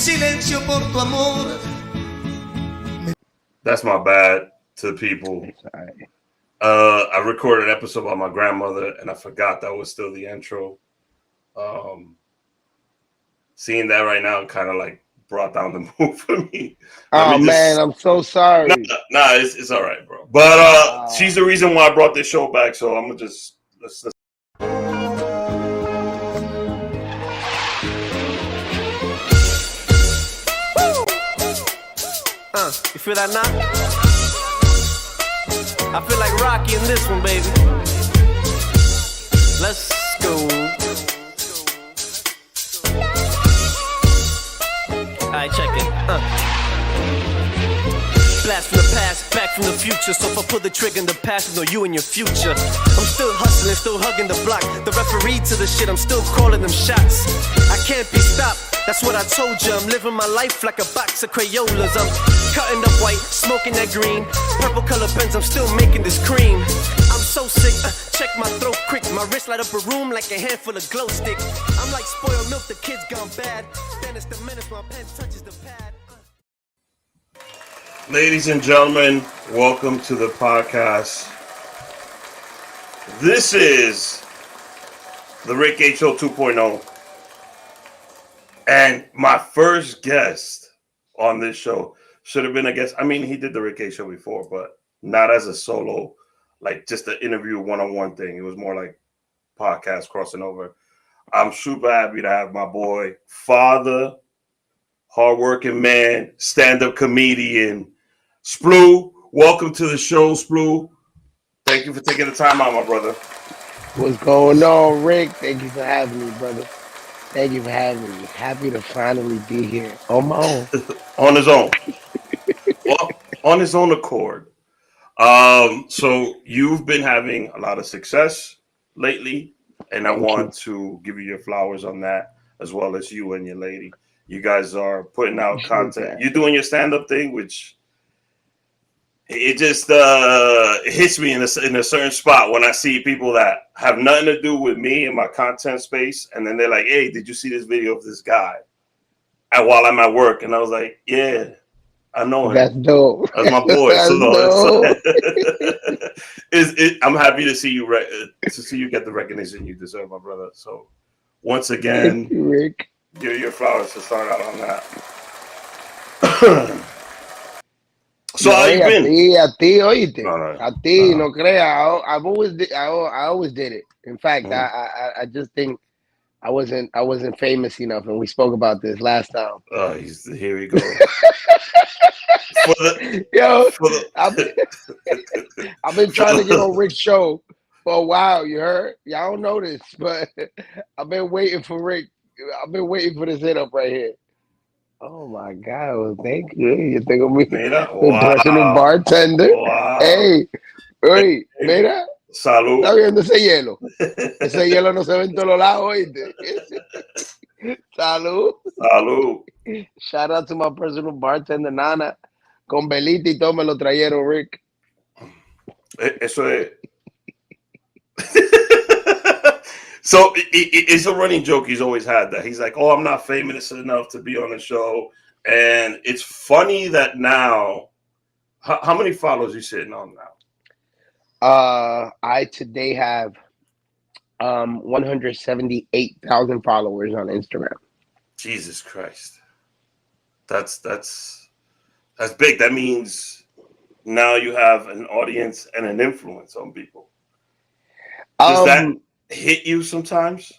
silencio por tu amor. That's my bad to the people. I recorded an episode about my grandmother, and I forgot that was still the intro. Seeing that right now kind of like brought down the mood for me. Man, I'm so sorry. Nah, it's all right, bro. But she's the reason why I brought this show back, so I'm gonna just let's. You feel that now? I feel like Rocky in this one, baby. Let's go. Alright, check it. Blast from the past, back from the future. So if I pull the trigger in the past, no you in your future. I'm still hustling, still hugging the block. The referee to the shit, I'm still calling them shots. I can't be stopped. That's what I told you. I'm living my life like a box of Crayolas. I'm cutting up white, smoking that green. Purple color pens, I'm still making this cream. I'm so sick, check my throat quick. My wrist light up a room like a handful of glow stick. I'm like spoiled milk, the kids gone bad. Then it's the menace, my pen touches the pad. Ladies and gentlemen, welcome to the podcast. This is the Rick H. Show 2.0. And my first guest on this show should have been a guest. I mean, he did the Rick H. Show before, but not as a solo, like just an interview one-on-one thing. It was more like podcast crossing over. I'm super happy to have my boy, father, hardworking man, stand-up comedian, Splou. Welcome to the show, Splou. Thank you for taking the time out, my brother. What's going on, Rick? Thank you for having me, brother. Thank you for having me. Happy to finally be here on my own. On his own. On his own accord. So you've been having a lot of success lately, and I want to give you your flowers on that, as well as you and your lady. You guys are putting out content. You're doing your stand-up thing, which it just hits me in a certain spot when I see people that have nothing to do with me and my content space, and then they're like, "Hey, did you see this video of this guy?" And while I'm at work, and I was like, "Yeah, I know him. That's dope. That's my boy." That's dope. I'm happy to see you get the recognition you deserve, my brother. So once again, thank you, Rick. Your flowers to start out on that. So how you been? A ti, oíste. No. A ti, no creas. I always did it. In fact, I just think I wasn't famous enough, and we spoke about this last time. Oh, here we go. I've been trying to get on Rick's show for a while. You heard? Y'all don't know this, but I've been waiting for Rick. I've been waiting for this hit up right here. Oh my God! Well, thank you. You think of me, personal bartender. Wow. Hey, mira. Salud. ¿Está viendo ese hielo? Ese hielo no se ve en todos lados, oíste. Salud. Salud. Shout out to my personal bartender, Nana. Con velita y todo me lo trajeron, Rick. Eso es. So it's a running joke he's always had that he's like, "Oh, I'm not famous enough to be on the show," and it's funny that now, how many followers you sitting on now? I today have 178,000 followers on Instagram. Jesus Christ, that's big. That means now you have an audience and an influence on people. Does that hit you sometimes?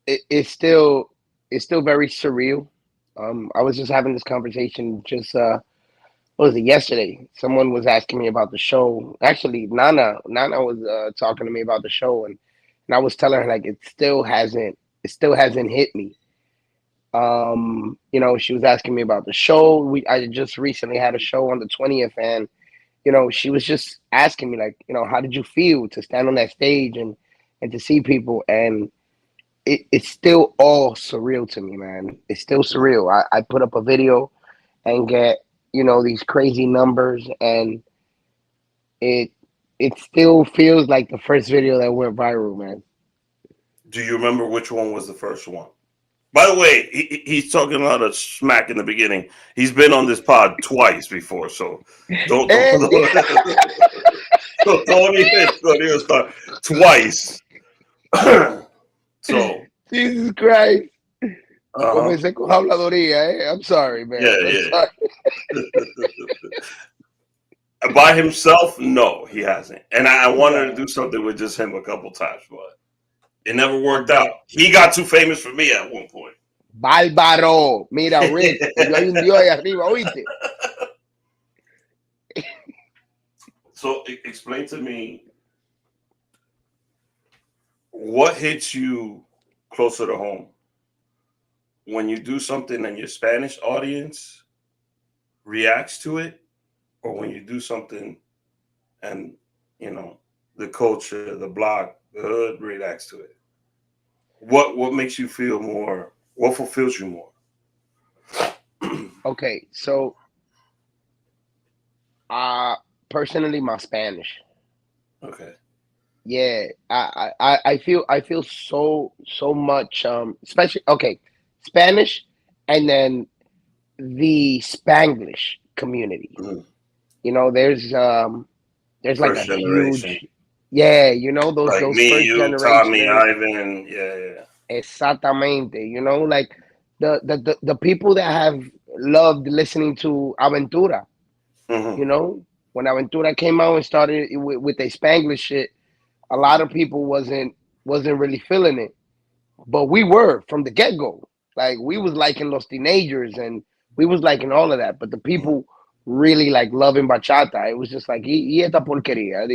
It's still very surreal. I was just having this conversation what was it, yesterday? Someone was asking me about the show. Actually, Nana was talking to me about the show, and I was telling her like it still hasn't hit me. She was asking me about the show. I just recently had a show on the 20th, and she was just asking me like, how did you feel to stand on that stage and to see people? And it's still all surreal to me, man. It's still surreal. I put up a video and get, these crazy numbers, and it still feels like the first video that went viral, man. Do you remember which one was the first one? By the way, he's talking a lot of smack in the beginning. He's been on this pod twice before, so don't don't even start twice. So Jesus Christ. uh-huh. Comencé con habladoría, eh? I'm sorry, man. I'm Yeah. sorry. By himself, no, he hasn't. And I wanted to No. do something with just him a couple times, but it never worked out. Okay. He got too famous for me at one point. Bárbaro. Mira, Rick, yo hay un Dios ahí arriba, ¿oíste? So explain to me what hits you closer to home when you do something and your Spanish audience reacts to it, or when you do something and the culture, the block, the hood reacts to it. What makes you feel more? What fulfills you more? Okay, so personally, my Spanish. Okay. Yeah, I feel so much especially okay, Spanish and then the Spanglish community. Mhm. You know, there's like a First generation, huge, yeah, you know, like those me, first you, Tommy, generation. Ivan. Yeah. Exactamente. You know, like the people that have loved listening to Aventura, Hmm. you know, when Aventura came out and started with the Spanglish shit, a lot of people wasn't really feeling it. But we were from the get-go. Like we was liking Los Teenagers and we was liking all of that. But the people really like loving bachata. It was just like, y esta porquería.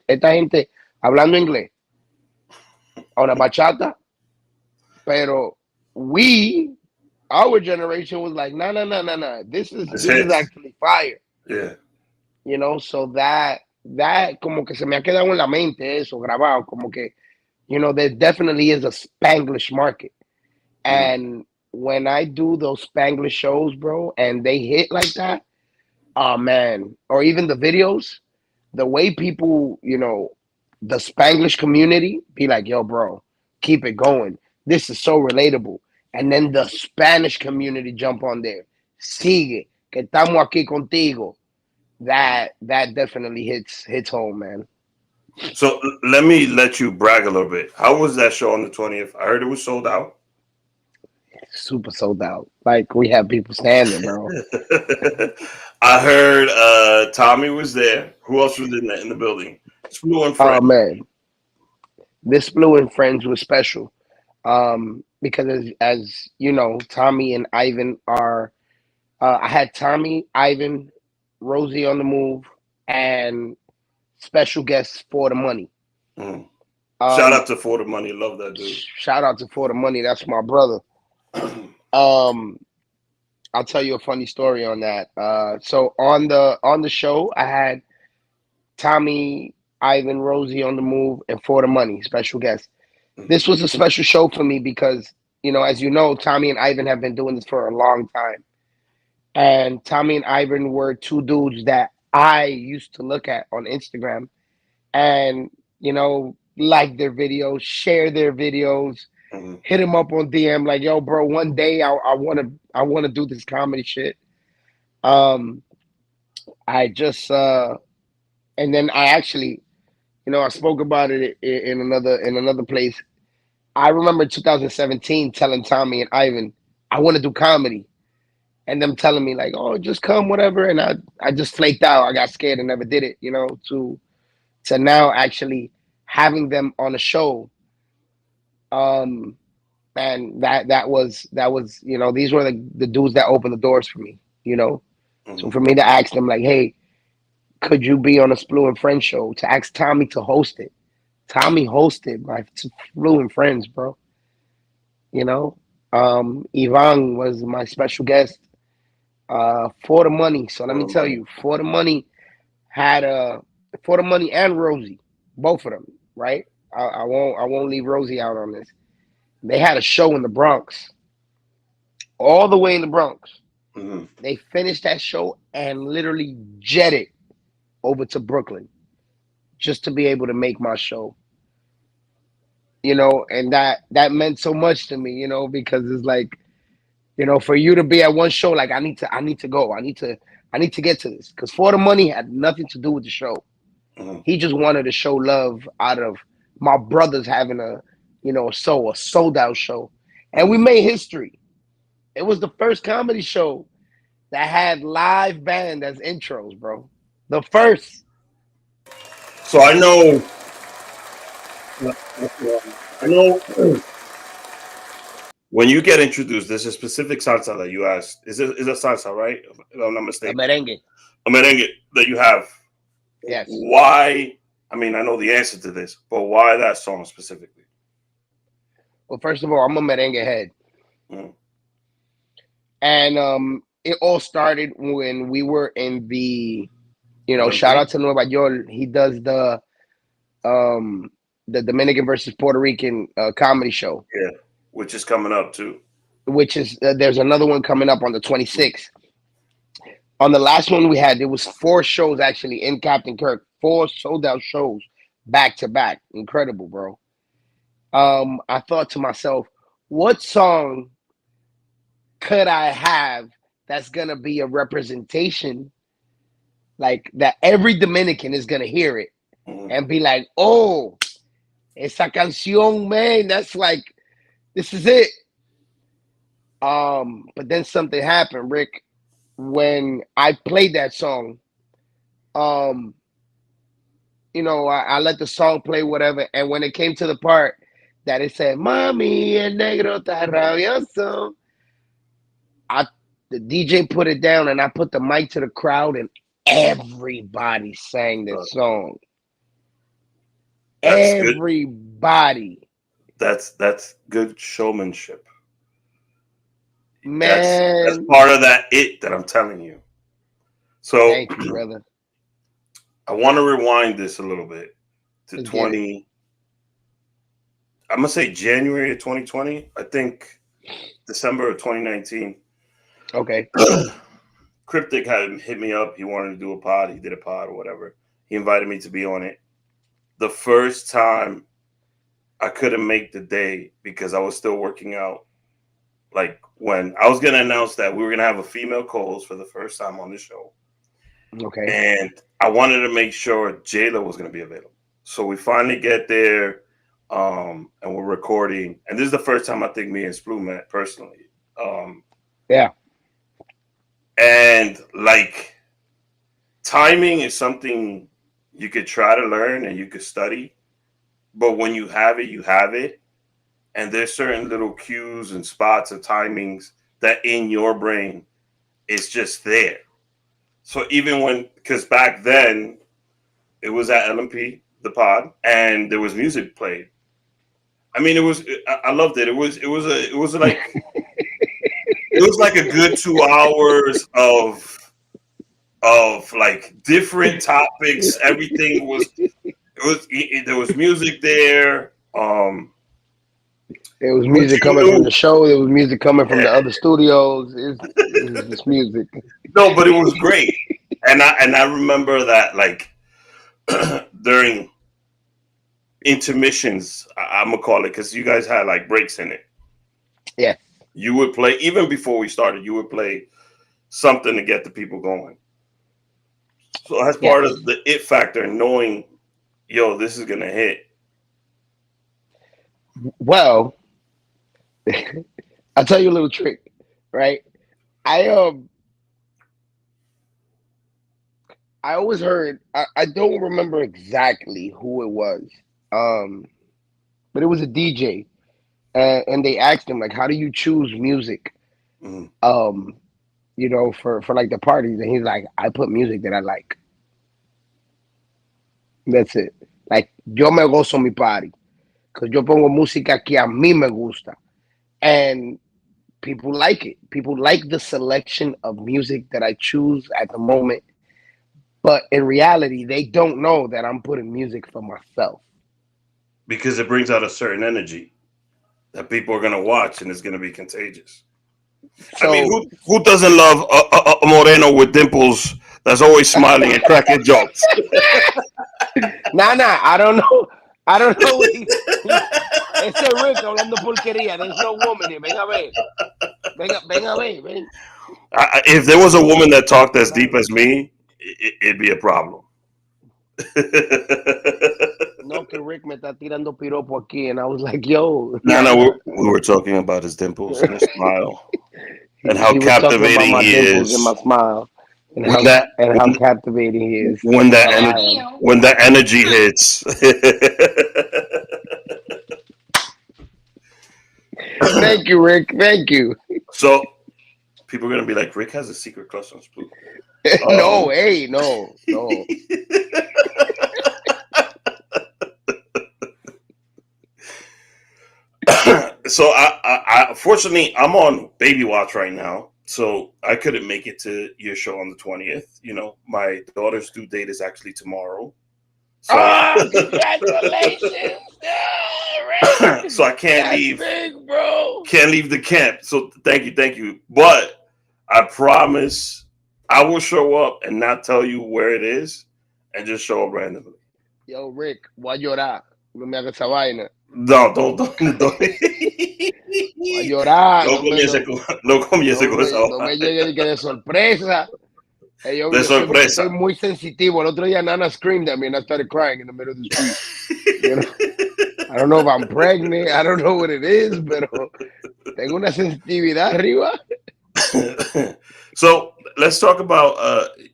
Esta gente hablando inglés on a bachata. Pero we, our generation was like, no, no, no, no, no. This This is hits. actually fire. Yeah. You know, so that como que se me ha quedado en la mente eso grabado, como que, you know, there definitely is a Spanglish market. Mhm. And when I do those Spanglish shows, bro, and they hit like that, oh man, or even the videos, the way people, you know, the Spanglish community be like, yo, bro, keep it going. This is so relatable. And then the Spanish community jump on there. Sigue, que estamos aquí contigo. That definitely hits home, man. So let me let you brag a little bit. How was that show on the 20th? I heard it was sold out. Super sold out. Like we have people standing, bro. I heard Tommy was there. Who else was in the building? Splou and Oh Fred. man, this Blue and Friends was special. Because as you know, Tommy and Ivan are. I had Tommy, Ivan, Rosie on the move, and special guests for the money. Mm. Shout Um, out to For the Money. Love that dude. Shout out to For the Money. That's my brother. Um, I'll tell you a funny story on that. So on the show, I had Tommy, Ivan, Rosie on the move, and For the Money, special guest. This was a special show for me because, you know, as you know, Tommy and Ivan have been doing this for a long time. And Tommy and Ivan were two dudes that I used to look at on Instagram and, you know, like their videos, share their videos, Mhm. hit him up on DM like, yo, bro, one day I wanna do this comedy shit. Um, I just and then I actually, you know, I spoke about it in another place. I remember 2017 telling Tommy and Ivan, I want to do comedy. And them telling me like, oh, just come, whatever. And I just flaked out. I got scared and never did it, you know, to now actually having them on a show. Um and that was, you know, these were the dudes that opened the doors for me, you know. So Mhm. for me to ask them like, hey, could you be on a Splou and Friends show? To ask Tommy to host it. Tommy hosted my Splou and Friends, bro. You know? Ivan was my special guest for the money. So let For me the tell Money. you, for the money had for the money and Rosie, both of them, right? I won't leave Rosie out on this. They had a show in the Bronx, all the way in the Bronx. Mhm. They finished that show and literally jetted over to Brooklyn just to be able to make my show. you know, and that meant so much to me, you know, because it's like, you know, for you to be at one show, like I need to go, I need to get to this, because For the Money had nothing to do with the show. Mhm. He just wanted to show love out of my brothers having a, you know, a sold out show, and we made history. It was the first comedy show that had live band as intros, bro. The first. So I know when you get introduced, there's a specific salsa that you ask. Is it salsa, right? If I'm not A mistaken. merengue. A merengue that you have. Yes. Why? I mean, I know the answer to this, but why that song specifically? Well, first of all, I'm a merengue head. Mm. And it all started when we were in the, you know, Okay. shout out to Nueva York. He does the Dominican versus Puerto Rican comedy show. Yeah, which is coming up too. Which is there's another one coming up on the 26th. On the last one we had, there was 4 shows actually in Captain Kirk, 4 sold out shows back to back. Incredible, bro. I thought to myself, what song could I have that's gonna be a representation, like that every Dominican is gonna hear it and be like, oh, esa canción, man, that's like, this is it. But then something happened, Rick. When I played that song, you know, I let the song play, whatever, and when it came to the part that it said, Mami, el negro está rabioso, the DJ put it down and I put the mic to the crowd and everybody sang this song. That's everybody. Good. That's good showmanship. Man. That's part of that that I'm telling you. So thank you, brother. I want to rewind this a little bit to 20. I'm gonna say January of 2020. I think December of 2019. Okay. Cryptic had hit me up. He wanted to do a pod. He did a pod or whatever. He invited me to be on it. The first time I couldn't make the day because I was still working out. Like when I was going to announce that we were going to have a female co-host for the first time on the show. Okay. And I wanted to make sure Jayla was going to be available. So we finally get there and we're recording. And this is the first time I think me and Splou met personally. Yeah. And like timing is something you could try to learn and you could study. But when you have it, you have it. And there's certain little cues and spots of timings that in your brain is just there. So even when, because back then it was at LMP, the pod, and there was music played. I mean, I loved it. It was like, it was like a good 2 hours of like different topics. Everything there was music there. There was music coming from the show. There was music coming from the other studios. It was just music. No, but it was great. And I remember that like during intermissions, I'm gonna call it, because you guys had like breaks in it. Yeah. You would play, even before we started, you would play something to get the people going. So that's part of the it factor, knowing, yo, this is gonna hit. Well, I'll tell you a little trick, right? I always heard, I don't remember exactly who it was, but it was a DJ, and they asked him like, how do you choose music, you know, for like the parties? And he's like, I put music that I like. That's it. Like, yo me gozo mi party, because yo pongo música que a mí me gusta. And people like it. People like the selection of music that I choose at the moment. But in reality, they don't know that I'm putting music for myself. Because it brings out a certain energy that people are going to watch, and it's going to be contagious. So, I mean, who doesn't love a moreno with dimples that's always smiling and cracking jokes? Nah, I don't know. I don't know what he's Ese Rick hablando porquería. There's no woman here. Ven a ver. Ven a ver. Ven. If there was a woman that talked as deep as me, it'd be a problem. No, que Rick me está tirando piropo aquí. And I was like, yo. No, we were talking about his dimples and his smile. And how he was talking about captivating my he dimples is. and my smile. And When how captivating he is. when that energy hits. Thank you, Rick. Thank you. So people are gonna be like, Rick has a secret crush on Splou. No, hey, no. So I fortunately I'm on baby watch right now, so I couldn't make it to your show on the 20th. You know, my daughter's due date is actually tomorrow. So, Congratulations, so I can't leave. Big, bro. Can't leave the camp. So thank you. But I promise I will show up and not tell you where it is and just show up randomly. Yo, Rick, voy a llorar. No me hagas esa vaina. No, don't. Voy a llorar. No comience con esa No me llegue de sorpresa. Hey, yo soy muy sensitivo. El otro día Nana screamed at me and I started crying in the middle of the street. You know? I don't know if I'm pregnant. I don't know what it is, pero tengo una sensitividad arriba. So let's talk about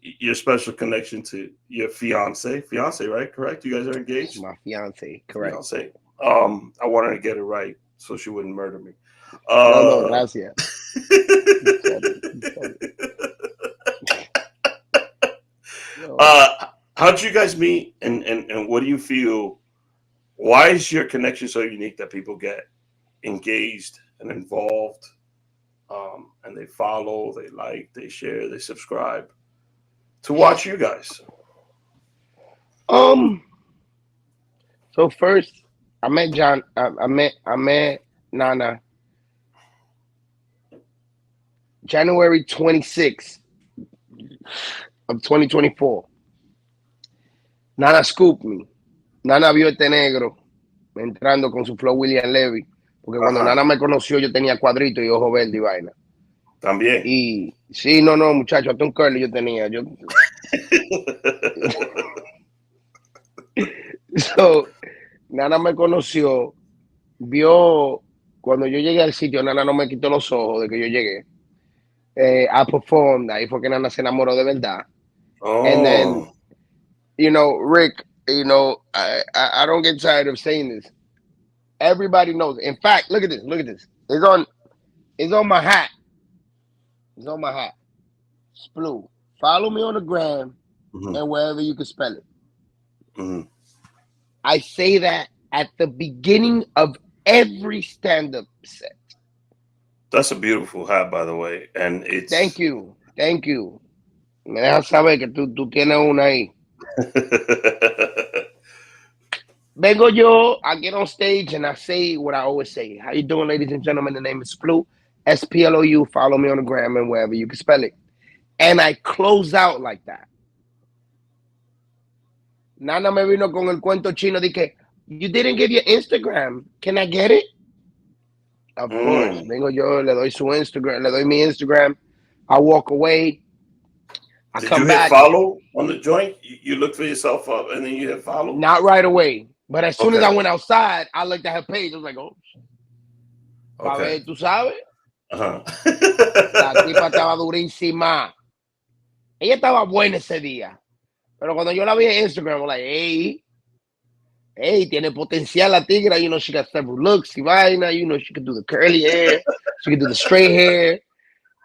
your special connection to your fiance, right? Correct? You guys are engaged? My fiance, correct. Fiance. I wanted to get it right so she wouldn't murder me. No, gracias. How did you guys meet, and what do you feel? Why is your connection so unique that people get engaged and involved, and they follow, they like, they share, they subscribe to watch you guys? So first, I met John. I met Nana January 26th of 2024. Nana scooped me. Nana vio este negro entrando con su flow William Levy. Porque cuando Nana me conoció, yo tenía cuadrito y ojo verde y vaina. También. Y sí, no, muchacho, hasta un curly yo tenía. So, Nana me conoció, vio cuando yo llegué al sitio, Nana no me quitó los ojos de que yo llegué. I performed, ahí fue que Nana se enamoró de verdad. Oh. And then, you know, Rick, you know, I don't get tired of saying this. Everybody knows. In fact, look at this. It's on my hat. It's on my hat. Splou. Follow me on the gram and wherever you can spell it. Mm-hmm. I say that at the beginning of every stand-up set. That's a beautiful hat, by the way. And it's... Thank you. Me dejas saber que tú tienes una ahí. Vengo yo, I get on stage and I say what I always say. How you doing, ladies and gentlemen? The name is Splou, Splou. Follow me on the gram and wherever you can spell it. And I close out like that. Nana me vino con el cuento chino de que you didn't give your Instagram. Can I get it? Of course. Vengo yo, le doy su Instagram, le doy mi Instagram. I walk away. I come back. Did you hit follow on the joint? You look for yourself up and then you hit follow? Not right away. But as soon as I went outside, I looked at her page. I was like, oh. Okay. ¿Tú sabes? Uh-huh. La tipa estaba durísima. Ella estaba buena ese día. Pero cuando yo la vi en Instagram, I was like, hey, tiene potencial la tigra. You know, she got several looks. Y vaina. You know, she could do the curly hair. She could do the straight hair.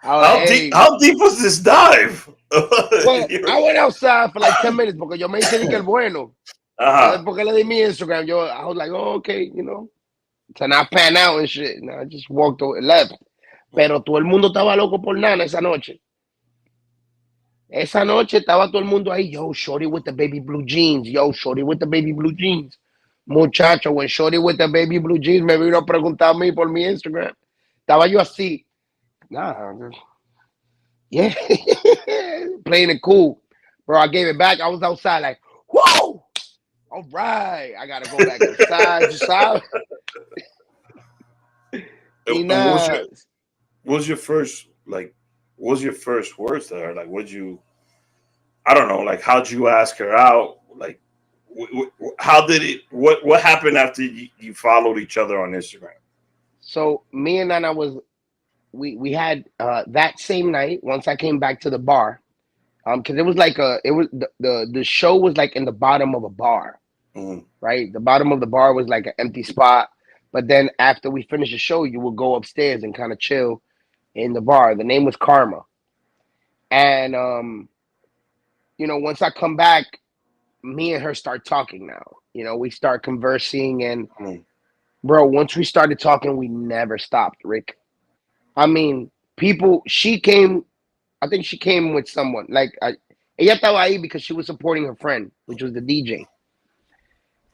How deep was this dive? Well, I went outside for like 10 minutes porque yo me hice que el bueno. Porque le di mi Instagram. I was like, oh, okay, you know. So now I pan out and shit. And I just walked over, left. Pero todo el mundo estaba loco por Nana esa noche. Esa noche estaba todo el mundo ahí. Yo, shorty with the baby blue jeans. Muchacho, when shorty with the baby blue jeans me vino a preguntar a mí por mi Instagram. Estaba yo así. Nah, yeah. Playing it cool. Bro, I gave it back. I was outside like, whoa! All right. I got to go back inside. And Tina. what was your first like? What was your first words to her? Like, would you? I don't know. Like, how'd you ask her out? Like, how did it? What happened after you followed each other on Instagram? So me and Nana we had that same night. Once I came back to the bar, because it was like the show was like in the bottom of a bar, Mm, right? The bottom of the bar was like an empty spot. But then after we finished the show, you would go upstairs and kind of chill in the bar. The name was Karma. And once I come back, me and her start talking now. We start conversing and mm, bro, once we started talking, we never stopped, Rick. I mean, she came, I think she came with someone. Ella estaba ahí because she was supporting her friend, which was the DJ.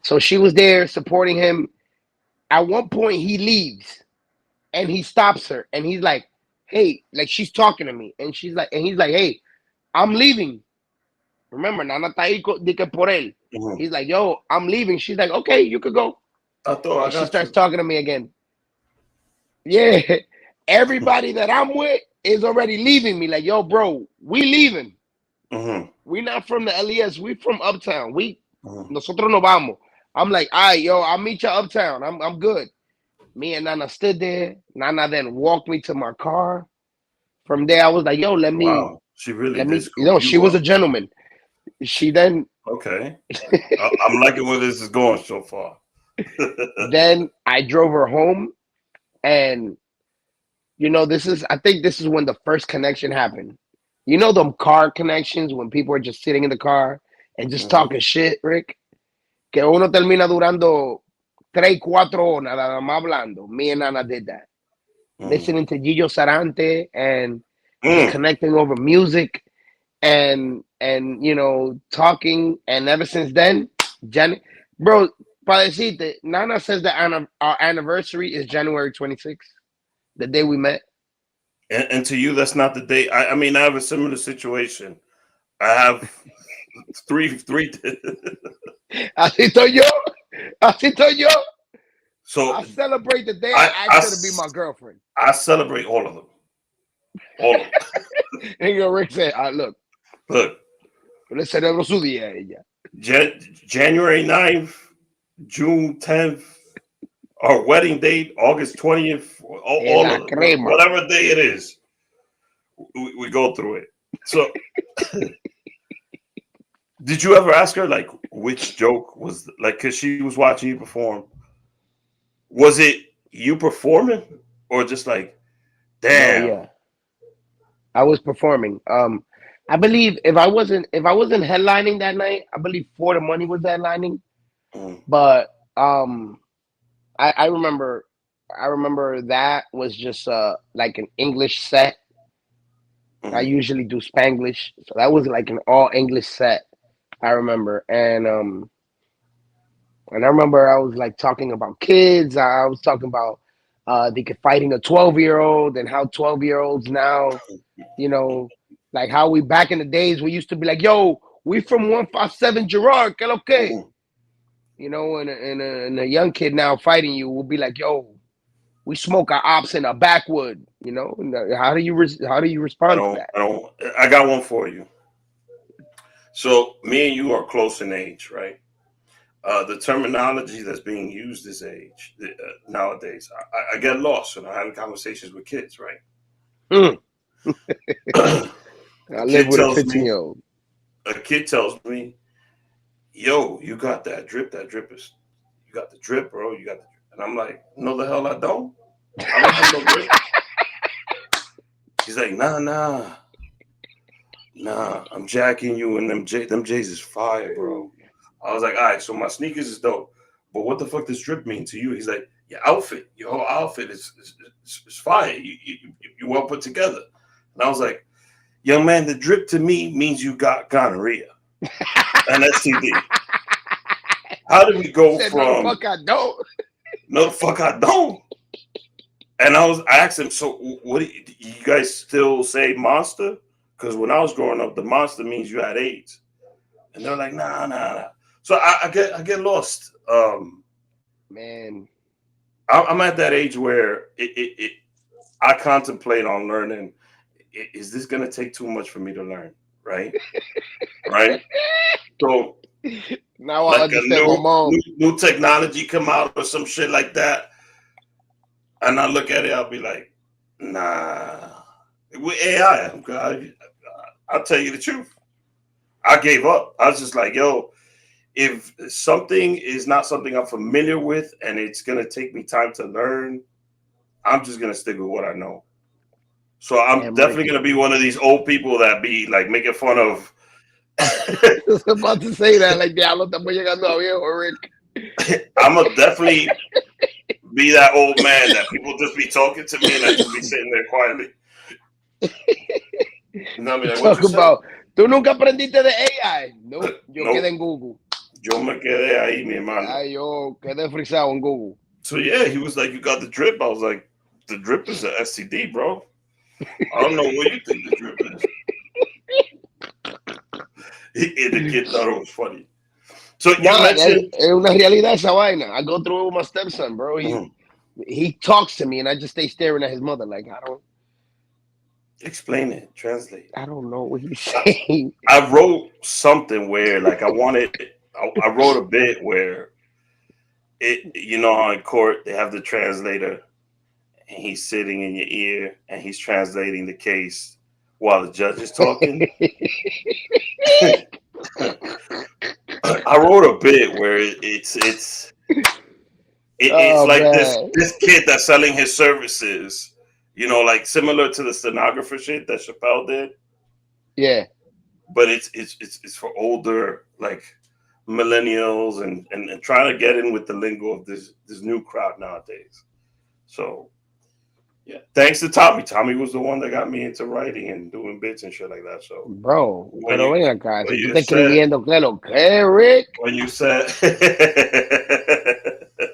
So she was there supporting him. At one point, he leaves and he stops her and he's like, hey, like she's talking to me. And he's like, hey, I'm leaving. Remember, Nana está ahí de que por él. mm. He's like, yo, I'm leaving. She's like, okay, you could go. I thought I And she got starts you. talking to me again. Yeah. Everybody that I'm with is already leaving me. Like, yo, bro, we leaving. Mm-hmm. We not from the LES. We from Uptown. Mm-hmm. Nosotros no vamos. I'm like, all right, yo, I'll meet you uptown. I'm good. Me and Nana stood there. Nana then walked me to my car. From there, I was like, yo, Wow, she really did scoop she you was a up. gentleman. She then Okay, I'm liking where this is going so far. then I drove her home, and I think this is when the first connection happened. Them car connections when people are just sitting in the car and just Mm-hmm. talking shit, Rick. Que uno termina durando 3, 4 horas nada más hablando. Me and Nana did that. Listening to Gillo Sarante and just Mm. connecting over music and talking. And ever since then, bro, para decirte, Nana says that our anniversary is January 26th, the day we met. And to you, that's not the date. I mean, I have a similar situation. I have three. Así estoy yo. Así estoy yo. So I celebrate the day I asked her to be my girlfriend. I celebrate all of them. All of them. And Rick said, look, Look, le celebro su día a ella. January 9th, June 10th, our wedding date, August 20th, all of them. Whatever day it is, we go through it. So, did you ever ask her, like, which joke was, like, because she was watching you perform? Was it you performing or just like, damn? No, yeah. I was performing. I believe if I wasn't headlining that night, I believe For the Money was headlining. Mm. But I remember that was just like an English set. Mm-hmm. I usually do Spanglish, so that was like an all English set. I remember, and I remember I was like talking about kids. I was talking about fighting a 12-year-old and how 12-year-olds now, like how we back in the days we used to be like, yo, we from 157 Gerard, que lo que? And a young kid now fighting you will be like, yo, we smoke our ops in a backwood, How do you respond to that? I got one for you. So me and you are close in age, right? The terminology that's being used this age nowadays, I get lost when I'm having conversations with kids, right? I live with a 15-year-old. A kid tells me, yo, you got that drip. That drip is, you got the drip, bro. You got the drip. And I'm like, no, the hell I don't. I don't have no drip. He's like, nah, I'm jacking you, and them J's is fire, bro. I was like, all right, so my sneakers is dope, but what the fuck does drip mean to you? He's like, your whole outfit is fire. You well put together. And I was like, young man, the drip to me means you got gonorrhea and STD. How did we go from no, the fuck I don't? No, the fuck I don't. And I asked him, so what do you guys still say monster? Because when I was growing up, the monster means you had AIDS. And they're like, nah. So I get lost. Man. I'm at that age where I contemplate on learning. Is this going to take too much for me to learn? Right. Right. So Now I like a understand my mom. new technology come out or some shit like that, and I look at it, I'll be like, nah. With AI, I'll tell you the truth. I gave up. I was just like, yo, if something is not something I'm familiar with and it's gonna take me time to learn, I'm just gonna stick with what I know. So I'm Damn right. definitely gonna be one of these old people that be like making fun of. I was about to say that, like, diablo, estamos llegando a viejo, Rick. I'm gonna definitely be that old man that people just be talking to me and I just be sitting there quietly. You know what I mean? Like, what Talk you say? about, ¿tú nunca aprendiste de AI? No, yo Nope. quedé en Google. Yo me quedé ahí, mi hermano. Ay, yo quedé frisado en Google. So yeah, he was like, "You got the drip." I was like, "The drip is an STD, bro. I don't know what you think the drip is." The kid thought it was funny. So you Nah, mentioned, es una realidad esa vaina. I go through it with my stepson, bro. He talks to me and I just stay staring at his mother like explain it, translate. I don't know what he's saying. I wrote something where like I wrote a bit where you know how in court they have the translator and he's sitting in your ear and he's translating the case while the judge is talking. I wrote a bit where it's Oh like man. this kid that's selling his services, you know, like similar to the stenographer shit that Chappelle did, Yeah. but it's for older like millennials and trying to get in with the lingo of this new crowd nowadays. So yeah, thanks to Tommy. Tommy was the one that got me into writing and doing bits and shit like that. So Bro, when pero you ven acá, when si tú you estás said escribiendo, ¿qué lo que, Rick? when you said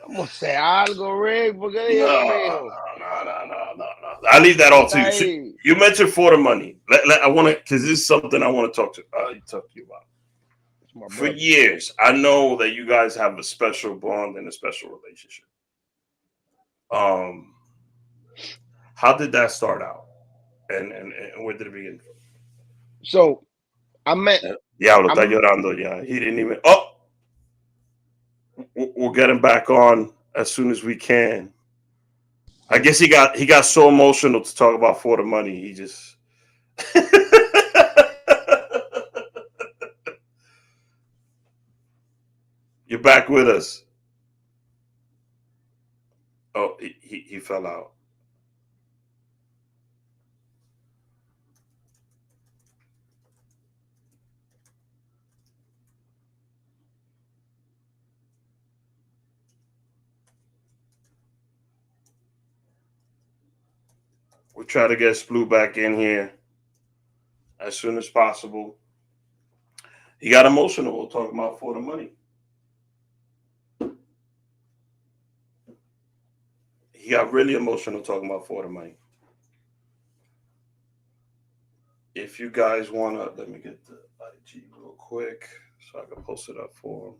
Vamos a hacer algo, Rick, porque no, Dios mío. no. I leave that all to you. So Hey, you mentioned for the money. I want to because this is something I want to talk to you about. it's my For brother. years, I know that you guys have a special bond and a special relationship. Um, how did that start out, and where did it begin? So I met Diablo está I'm llorando ya. He didn't even. Oh, we'll get him back on as soon as we can. I guess he got so emotional to talk about for the money. He just. You're back with us. Oh, he fell out. We'll try to get Splou back in here as soon as possible. He got emotional talking about for the money. He got really emotional talking about for the money. If you guys wanna, let me get the IG real quick so I can post it up for him.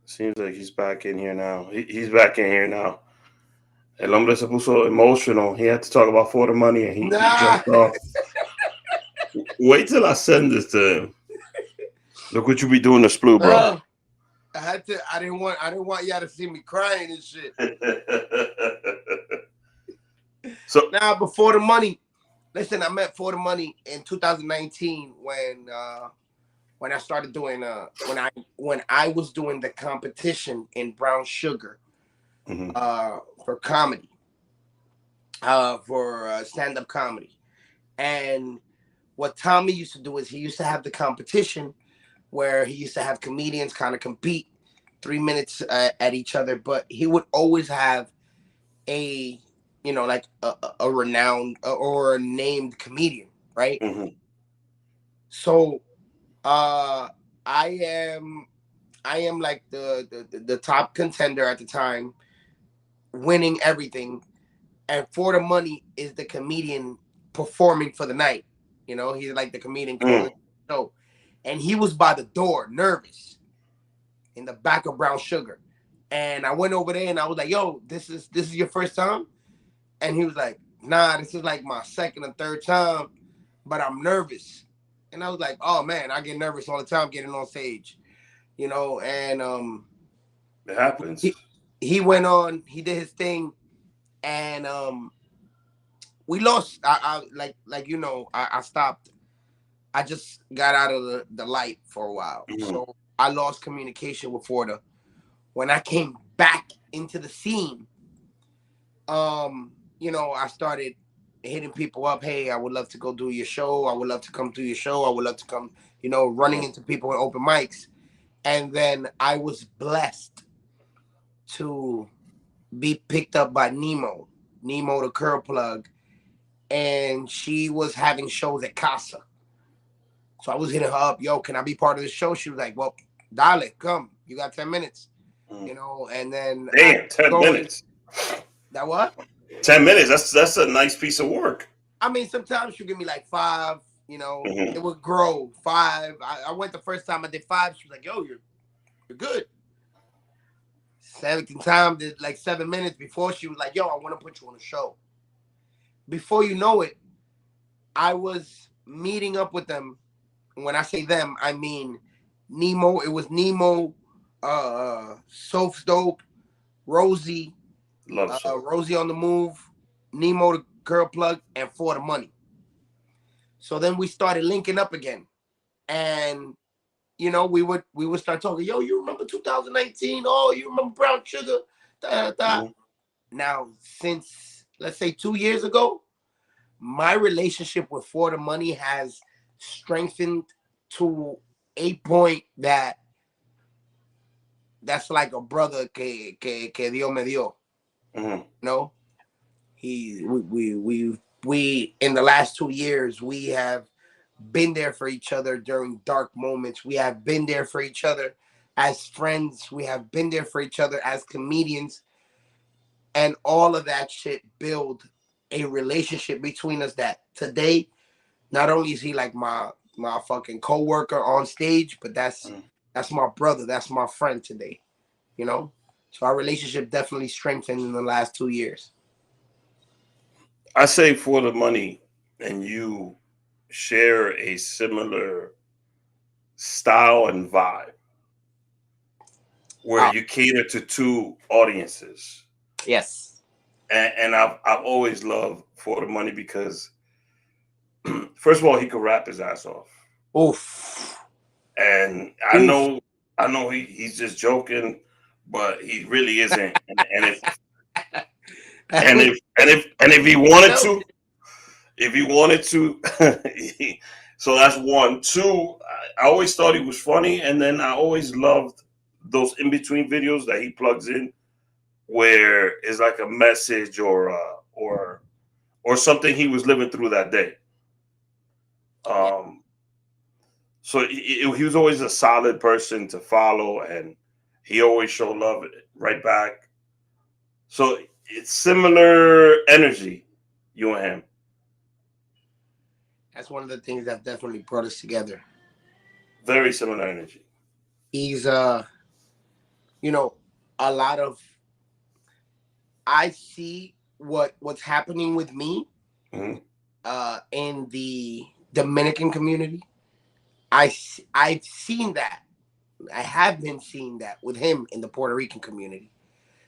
Seems like he's back in here now. He's back in here now. El hombre se puso emotional. He had to talk about for the money and he jumped off. Wait till I send this to him. Look what you be doing to Splou, bro. I had to. I didn't want y'all to see me crying and shit. So now, before the money, listen. I met For the Money in 2019 when I started doing when I was doing the competition in Brown Sugar for comedy, for stand-up comedy. And what Tommy used to do is he used to have the competition where he used to have comedians kind of compete 3 minutes at each other, but he would always have a you know, like a renowned or a named comedian, right? Mm-hmm. So uh I am I am like the top contender at the time, winning everything. And For the Money is the comedian performing for the night. You know, he's like the comedian closing the show. And he was by the door, nervous, in the back of Brown Sugar. And I went over there and I was like, yo, this is your first time? And he was like, nah, this is like my second or third time, but I'm nervous. And I was like, oh man, I get nervous all the time getting on stage, you know. And It happens. he went on, he did his thing, and we lost. I like you know, I stopped. I just got out of the light for a while, Mm-hmm. so I lost communication with Forda. When I came back into the scene, you know, I started hitting people up. Hey, I would love to go do your show. I would love to come do your show. I would love to come, you know, running into people in open mics. And then I was blessed to be picked up by Nemo the curl plug, and she was having shows at Casa. So I was hitting her up, yo, can I be part of the show? She was like, well, dale, come. You got 10 minutes, you know, and then Damn, 10 minutes. That what? 10 minutes. That's a nice piece of work. I mean, sometimes she'll give me like 5, you know, Mm-hmm. it would grow 5. I went the first time I did 5. She was like, yo, you're good. Second time did like 7 minutes before she was like, yo, I want to put you on a show. Before you know it, I was meeting up with them. When I say them, I mean Nemo. It was Nemo, Soph Dope, Rosie, Love so. Rosie on the Move, Nemo the Girl Plug, and For the Money. So then we started linking up again, and you know we would start talking. Yo, you remember 2019? Oh, you remember Brown Sugar? Da, da. Mm-hmm. Now, since let's say 2 years ago, my relationship with For the Money has strengthened to a point that's like a brother que Dios me dio. Mm-hmm. You know, we in the last 2 years we have been there for each other during dark moments. We have been there for each other as friends. We have been there for each other as comedians, and all of that shit build a relationship between us that today, not only is he like my fucking co-worker on stage, but that's my brother, that's my friend today, you know. So our relationship definitely strengthened in the last 2 years. I say For the Money and you share a similar style and vibe where you cater to 2 audiences. Yes. And I've always loved For the Money because first of all, he could rap his ass off. Oof. And I know he's just joking, but he really isn't. And if he wanted to, so that's 1. 2, I always thought he was funny, and then I always loved those in between videos that he plugs in, where it's like a message or something he was living through that day. So he was always a solid person to follow, and he always showed love right back. So it's similar energy, you and him. That's one of the things that definitely brought us together. Very similar energy. He's you know, a lot of I see what's happening with me in the Dominican community. I've seen that. I have been seeing that with him in the Puerto Rican community.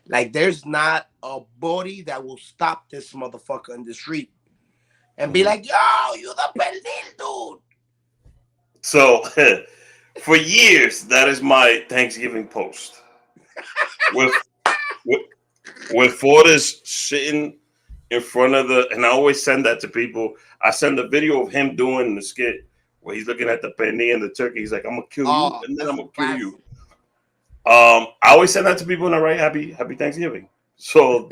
Like, there's not a body that will stop this motherfucker in the street and be like, yo, you the perdil, dude. So, for years, that is my Thanksgiving post. with Fortas sitting in front of and I always send that to people. I send a video of him doing the skit where he's looking at the penne and the turkey. He's like, I'm gonna kill you, and then I'm gonna kill you. I always send that to people and I write happy Thanksgiving. So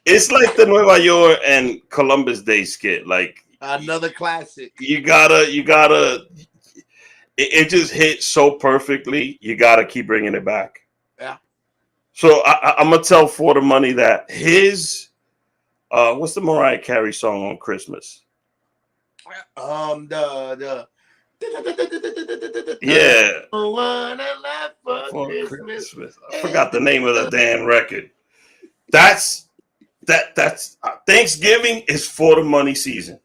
It's like the Nueva York and Columbus Day skit. Like Another classic. you gotta. It just hits so perfectly. You gotta keep bringing it back. Yeah. So I'm gonna tell For the Money that his what's the Mariah Carey song on Christmas? The Yeah, one I love for for Christmas. Christmas. I forgot the name of the damn record. That's that's Thanksgiving is For the Money season.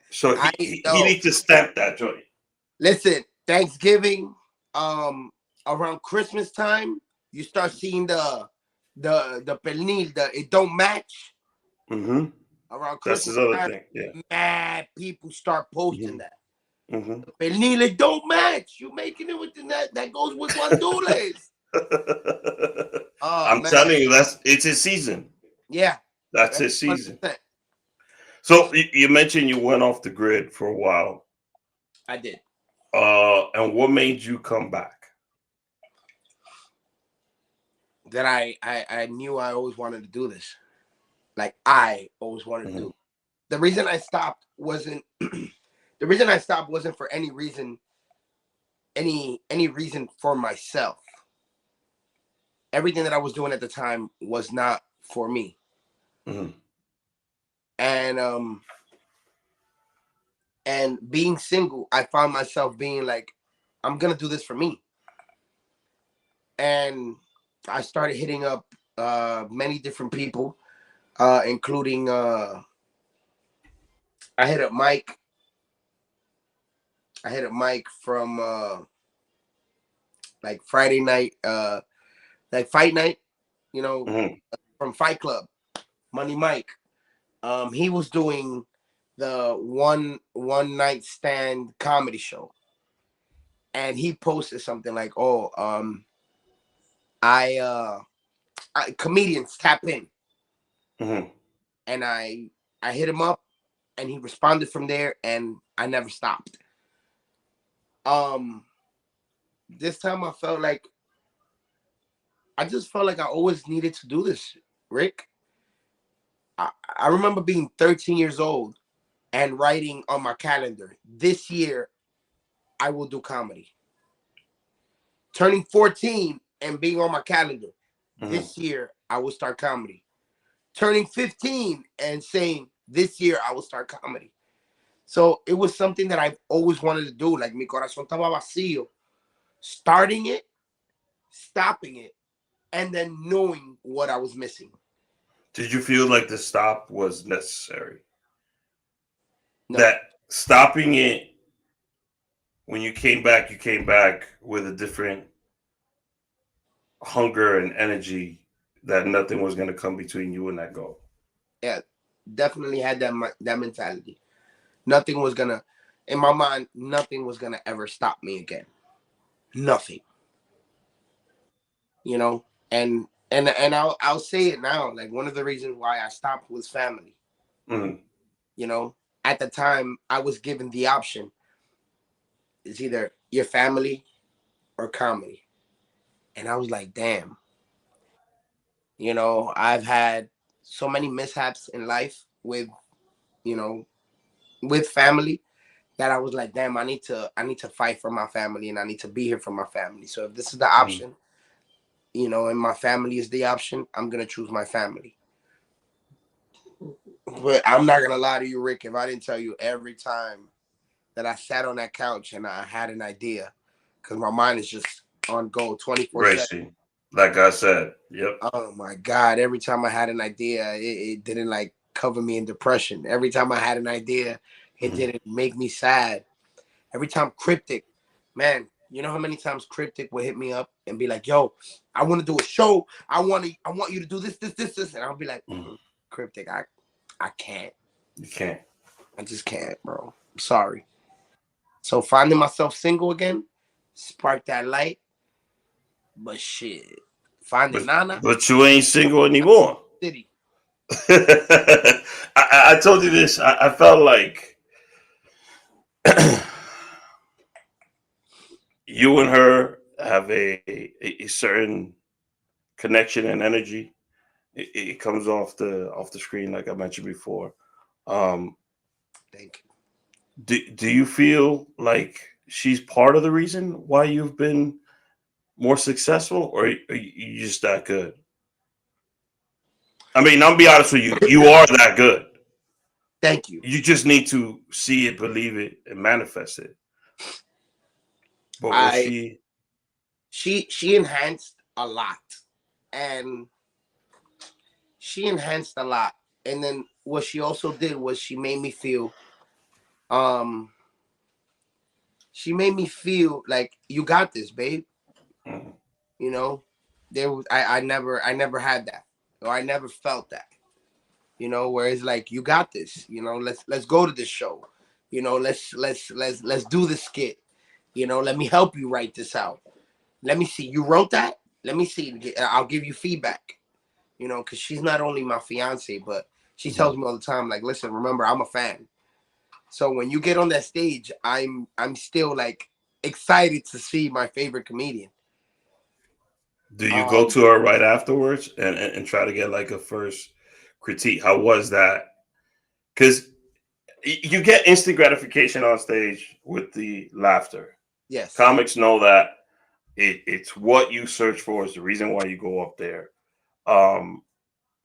So I he know. needs to stamp that joint. Listen, Thanksgiving, around Christmas time, you start seeing the pernil, it don't match. Mm-hmm. Around That's Christmas his other time, thing. Yeah. mad people start posting that. Mm-hmm. Pernil, it don't match. You making it with that goes with guandules. Oh I'm man. telling you, it's his season. Yeah. That's That's his season. 100%. So you mentioned you went off the grid for a while. I did. And what made you come back? That I knew I always wanted to do this. Like I always wanted to Mm-hmm. do. The reason I stopped wasn't the reason I stopped wasn't for any reason for myself. Everything that I was doing at the time was not for me. Mm-hmm. And and being single, I found myself being like, I'm gonna do this for me. And I started hitting up many different people, including I hit up Mike. I hit up Mike from like Friday night, like fight night, you know, Mm-hmm. from Fight Club, Money Mike. He was doing the one night stand comedy show, and he posted something like, "Oh, comedians tap in," Mm-hmm. and I hit him up, and he responded from there, and I never stopped. Um, this time I just felt like I always needed to do this, Rick. I remember being 13 years old and writing on my calendar, this year I will do comedy. Turning 14 and being on my calendar, Mm-hmm. this year I will start comedy. Turning 15 and saying, this year I will start comedy. So it was something that I've always wanted to do. Like mi corazón estaba vacío. Starting it, stopping it, and then knowing what I was missing. Did you feel like the stop was necessary? No. That stopping it when you came back with a different hunger and energy that nothing was going to come between you and that goal. Yeah, definitely had that mentality. Nothing was gonna, in my mind, nothing was gonna ever stop me again. Nothing, you know. And I'll say it now. Like one of the reasons why I stopped was family. Mm-hmm. You know, at the time I was given the option: it's either your family or comedy, and I was like, damn. You know, I've had so many mishaps in life with, you know, with family that I was like, damn, I need to fight for my family and I need to be here for my family. So if this is the Mm-hmm. option, you know, and my family is the option, I'm gonna choose my family. But I'm not gonna lie to you, Rick, if I didn't tell you every time that I sat on that couch and I had an idea, because my mind is just on go 24/7. Racing. Like I said. Yep. Oh my God. Every time I had an idea, it didn't like cover me in depression. Every time I had an idea, it Mm-hmm. didn't make me sad. Every time Cryptic, man, you know how many times Cryptic would hit me up and be like, yo, I want to do a show. I want you to do this. And I'll be like, Mm-hmm. Cryptic, I can't. You can't. I just can't, bro. I'm sorry. So finding myself single again sparked that light. But shit. But Finding Nana, but you ain't single anymore. city. I told you this. I felt like you and her have a certain connection and energy It comes off the screen like I mentioned before. Um, Thank you. do you feel like she's part of the reason why you've been more successful, or are you just that good? I mean, I'll be honest with you. You are that good. Thank you. You just need to see it, believe it, and manifest it. But was I she? she enhanced a lot, and she enhanced a lot. And then what she also did was um she made me feel like you got this, babe. Mhm. You know, there was I never had that, or I never felt that. You know, where it's like you got this. You know, let's go to this show. You know, let's do the skit. You know, let me help you write this out. Let me see. You wrote that. Let me see. I'll give you feedback. You know, because she's not only my fiance, but she tells me all the time, like, listen, remember, I'm a fan. So when you get on that stage, I'm still like excited to see my favorite comedian. Do you go Um, to her right afterwards and try to get like a first critique? How was that? Because you get instant gratification on stage with the laughter. yes. Comics know that it's what you search for is the reason why you go up there. Um,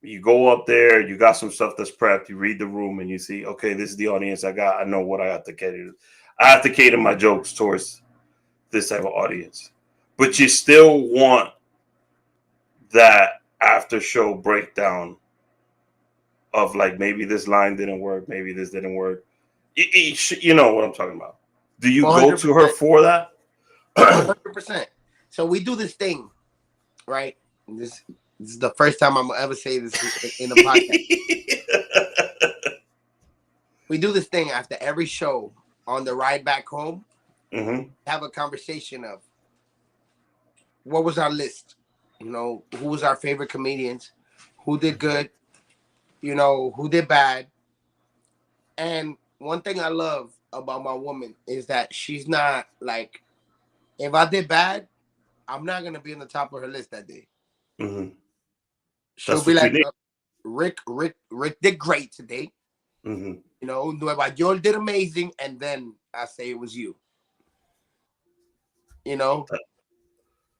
you go up there, you got some stuff that's prepped, you read the room and you see, okay, this is the audience I got. I know what I have to cater. I have to cater my jokes towards this type of audience. But you still want that after show breakdown of like maybe this line didn't work, maybe this didn't work. You know what I'm talking about. Do you go to her 100%. for that? 100%. So we do this thing, right? This is the first time I'm gonna ever say this in a podcast. We do this thing after every show on the ride back home. Mm-hmm. Have a conversation of what was our list. You know, who was our favorite comedians, who did good, you know, who did bad. And one thing I love about my woman is that she's not like, if I did bad, I'm not gonna be on the top of her list that day. Mm-hmm. She'll That's be what you like, need. Rick did great today. Mm-hmm. You know, Nueva York did amazing, and then I say it was you. You know, Does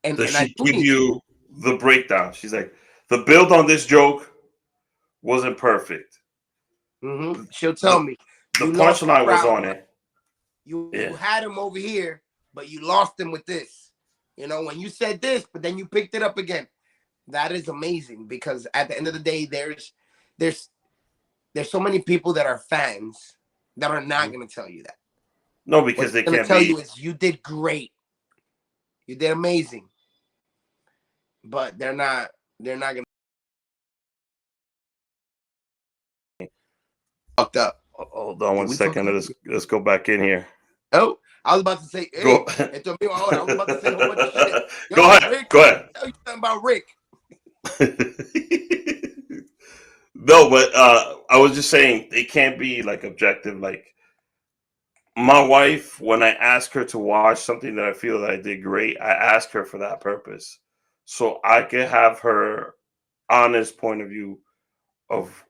and I she do give need that. you the breakdown? She's like, the build on this joke wasn't perfect. She'll tell The me the you lost the punchline was crowd, on but it. you Yeah. had him over here, but you lost him with this. You know, when you said this, but then you picked it up again. That is amazing because at the end of the day, there's there's so many people that are fans that are not Mhm. going to tell you that. No, What because they they're going to can't tell be. you is you did great, you did amazing, but they're not going to fucked up. Hold on Did one we fuck second. up? Let's go back in here. Oh, I was about to say, Go. hey, esto es mío ahora. I was about to say a whole bunch of shit. Go Yo, ahead. Rick, Go let me ahead. tell you something about Rick. No, but I was just saying it can't be like objective. Like my wife, when I ask her to watch something that I feel that I did great, I ask her for that purpose, so I can have her honest point of view of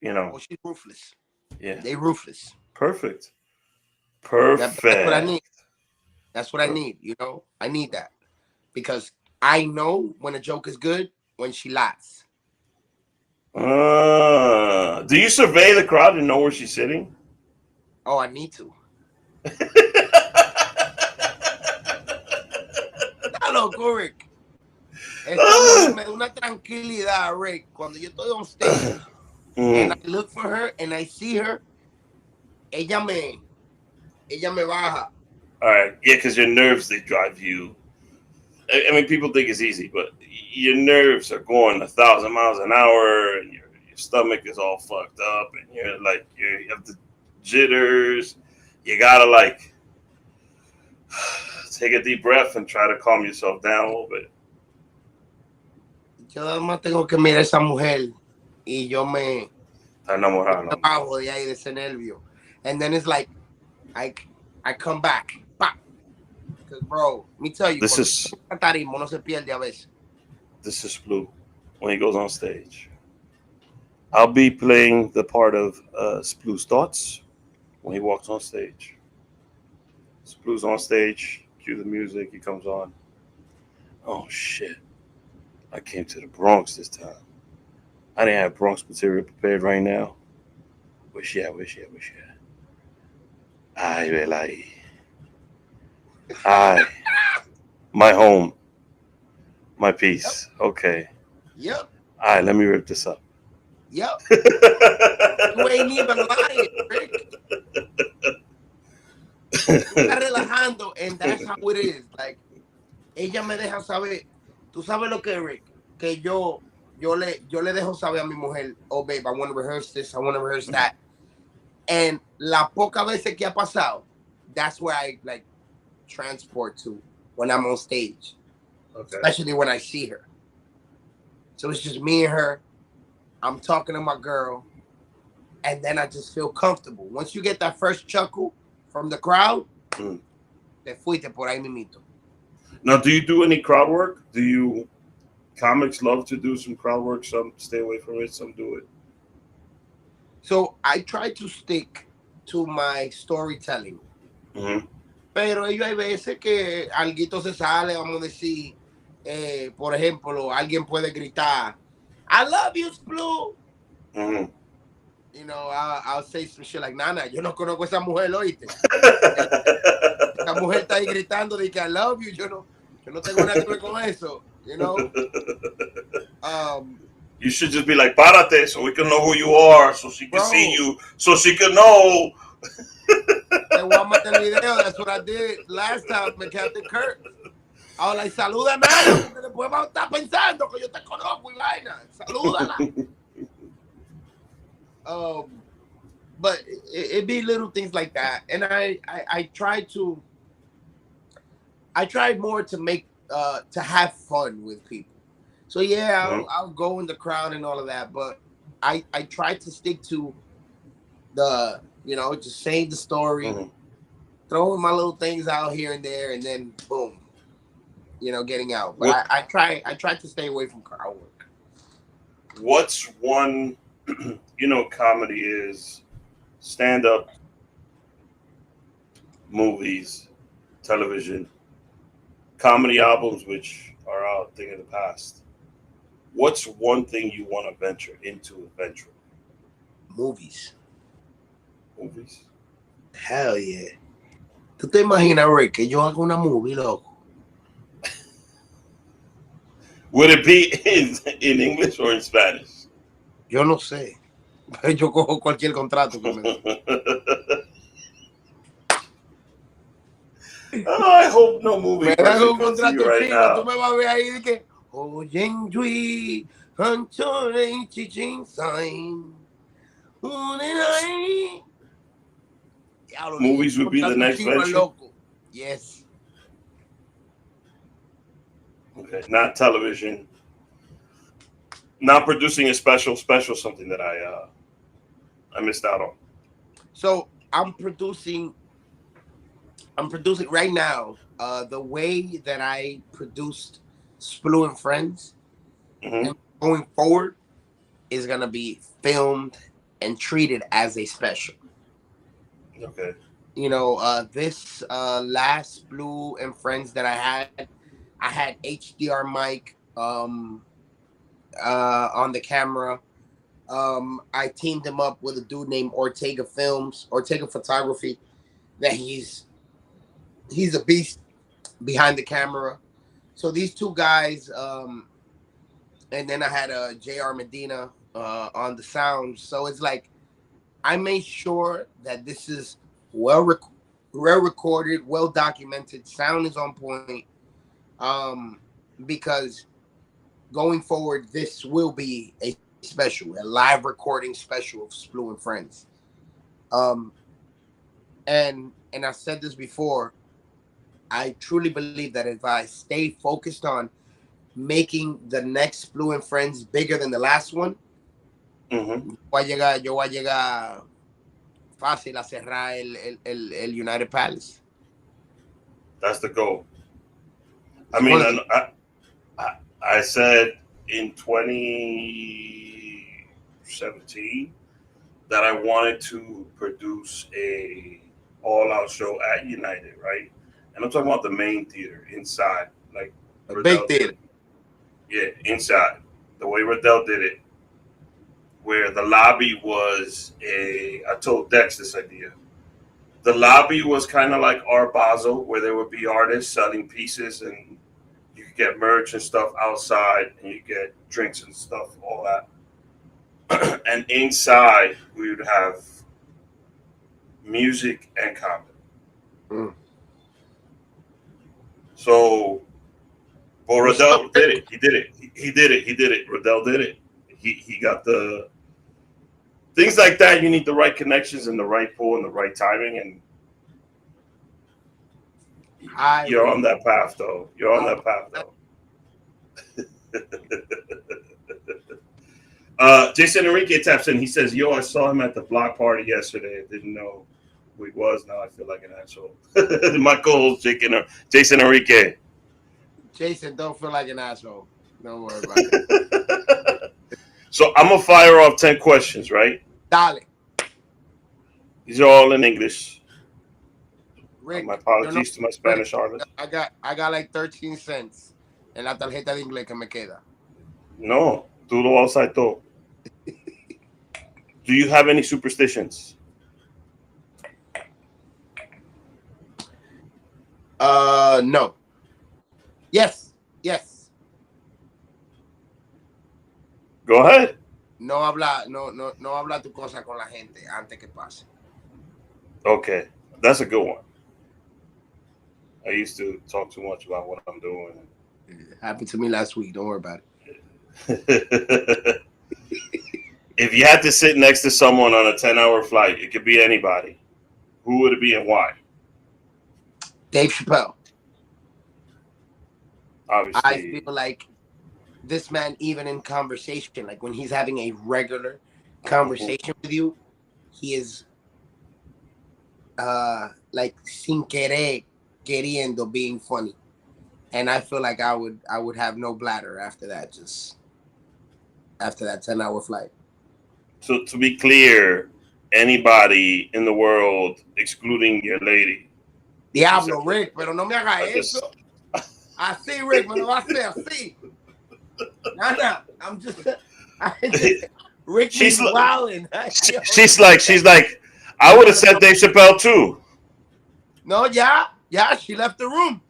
Oh, she's ruthless. yeah, They ruthless. perfect, That's what I perfect. need. That's what I need. You know, I need that because I know when a joke is good when she laughs. Do you survey the crowd and know where she's sitting? Oh, I need to. Está loco, Rick. Esa mujer me da una tranquilidad, Rick. Cuando yo estoy on stage and I Mm. look for her and I see her, ella me, ella me baja. All right, yeah, because your nerves they drive you. I mean, people think it's easy, but your nerves are going 1,000 miles an hour, and your stomach is all fucked up, and you're like you have the jitters. You gotta like take a deep breath and try to calm yourself down a little bit. Yo nada más tengo que mirar a esa mujer y Está yo enamorada, me la mujer. bajo de ahí de ese nervio. And then it's like, I, I come back. Because, bro, let me tell you, This cuando is catarismo no se pierde a veces. this is Splou when he goes on stage. I'll be playing the part of Splu's thoughts when he walks on stage. Splu's on stage, cue the music, he comes on. Oh shit. I came to the Bronx this time. I didn't have Bronx material prepared right now. Where's she at? Where's she at? Where's she at? Ay, vela ahí. Ay. My home. My Yep. piece. Okay. Yep. All right, let me rip this up. Yep. You ain't even lying, Rick. Tú estás relajando, and that's how it is. Like, ella me deja saber. Tú sabes lo que, Rick, que yo le dejo saber a mi mujer, oh babe, I want to rehearse this, I want to rehearse that. And la poca veces que ha pasado, that's where I like transport to when I'm on stage, Okay. especially when I see her. So it's just me and her. I'm talking to my girl, and then I just feel comfortable. Once you get that first chuckle from the crowd, te fuiste por ahí mimito. Now, do you do any crowd work? Do you comics love to do some crowd work? Some stay away from it. Some do it. So I try to stick to my storytelling. Mm-hmm. Pero ellos hay veces que alguito se sale, vamos a decir, por ejemplo, alguien puede gritar, I love you, Splou. Mm-hmm. You know, I'll say some shit like, Nana, yo no conozco a esa mujer, oíste. Esa mujer está ahí gritando de que I love you. Yo no tengo nada que ver con eso, you know. You should just be like, "Párate," so we can know who you are, so she can Bro. see you, so she can know. Te voy a mandar el video. That's what I did last time with Captain Kirk. I was like, salúdame, porque después va a estar pensando que yo te conozco y vaina. Salúdala. But it be little things like that, and I try more to make to have fun with people. So yeah, I'll go in the crowd and all of that, but I try to stick to the, you know, just saying the story, throwing my little things out here and there, and then boom, you know, getting out. But I try to stay away from crowd work. What's one, you know, comedy is stand-up, movies, television, comedy albums, which are a thing of the past. What's one thing you want to venture into eventually? Movies. Movies? Hell yeah. ¿Tú te imaginas, Rick, que yo haga una movie, loco? Would it be in English or in Spanish? Yo no sé. Yo cojo cualquier contrato que me den. Oh, I hope no movie Me dan person un comes to contrato you right chino, now. tú me vas a ver ahí de que Oyen Yui, Anchore Chichin Sign. Movies would be the next venture. Loco. Yes. Okay, not television. Not producing a special, something that I missed out on. So I'm producing right now. The way that I produced Splou and Friends, and going forward, is gonna be filmed and treated as a special. Okay. You know, this last Splou and Friends that I had HDR mic on the camera. I teamed him up with a dude named Ortega Photography. That he's a beast behind the camera. So these two guys, and then I had JR Medina on the sound. So it's like I made sure that this is well recorded, well documented. Sound is on point, because going forward, this will be a special, a live recording special of Splou and Friends. And I said this before. I truly believe that if I stay focused on making the next Splou and Friends bigger than the last one, yo voy a llegar fácil a cerrar el United Palace. That's the goal. I mean, I said in 2015 17 that I wanted to produce a all-out show at United, right? And I'm talking about the main theater inside, like A big Riddell theater. did. Yeah, inside. The way Riddell did it, where the lobby was I told Dex this idea. The lobby was kind of like Art Basel, where there would be artists selling pieces and you could get merch and stuff outside and you get drinks and stuff, all that. And inside, we would have music and comedy. Mm. So, well, Riddell did it. He did it. He did it. He did it. Riddell did it. He got the things like that. You need the right connections and the right pull and the right timing, and you're on that path, though. You're on that path, though. Jason Enrique taps in. He says, "Yo, I saw him at the block party yesterday. I didn't know who he was. Now I feel like an asshole." My co-host, Jason Enrique. Jason, don't feel like an asshole. Don't worry about it. So I'm gonna fire off 10 questions, right? Dale. These are all in English. Rick, My apologies to my Spanish artists. I got like 13 cents en la tarjeta de inglés que me queda. No, tú lo vas a todo. Do you have any superstitions? No. Yes. Go ahead. No habla tu cosa con la gente antes que pase. Okay, that's a good one. I used to talk too much about what I'm doing. It happened to me last week. Don't worry about it. If you had to sit next to someone on a 10-hour flight, it could be anybody. Who would it be and why? Dave Chappelle. Obviously. I feel like this man, even in conversation, like when he's having a regular conversation with you, he is like sin querer, queriendo, being funny. And I feel like I would have no bladder after that, just after that 10-hour flight. So to be clear, anybody in the world, excluding your lady. Diablo, Rick, pero no me haga eso. Así, Rick, me lo va a hacer así. Nah, I'm just Rick, she's wilding. She's like, I would have said Dave Chappelle too. No, yeah, she left the room.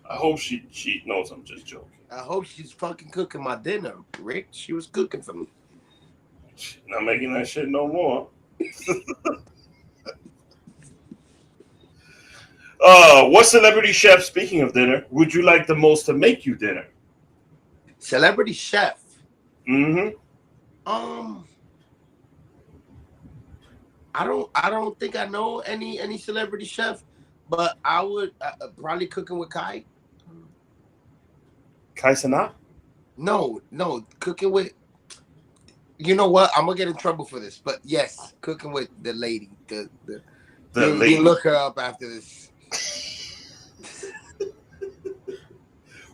I hope she knows I'm just joking. I hope she's fucking cooking my dinner, Rick. She was cooking for me. She's not making that shit no more. What celebrity chef, speaking of dinner, would you like the most to make you dinner? Celebrity chef. Mm-hmm. I don't think I know any celebrity chef, but I would probably cooking with Kai. Kai Cenat? No, cooking with. You know what? I'm gonna get in trouble for this, but yes, cooking with the lady. The lady. You look her up after this.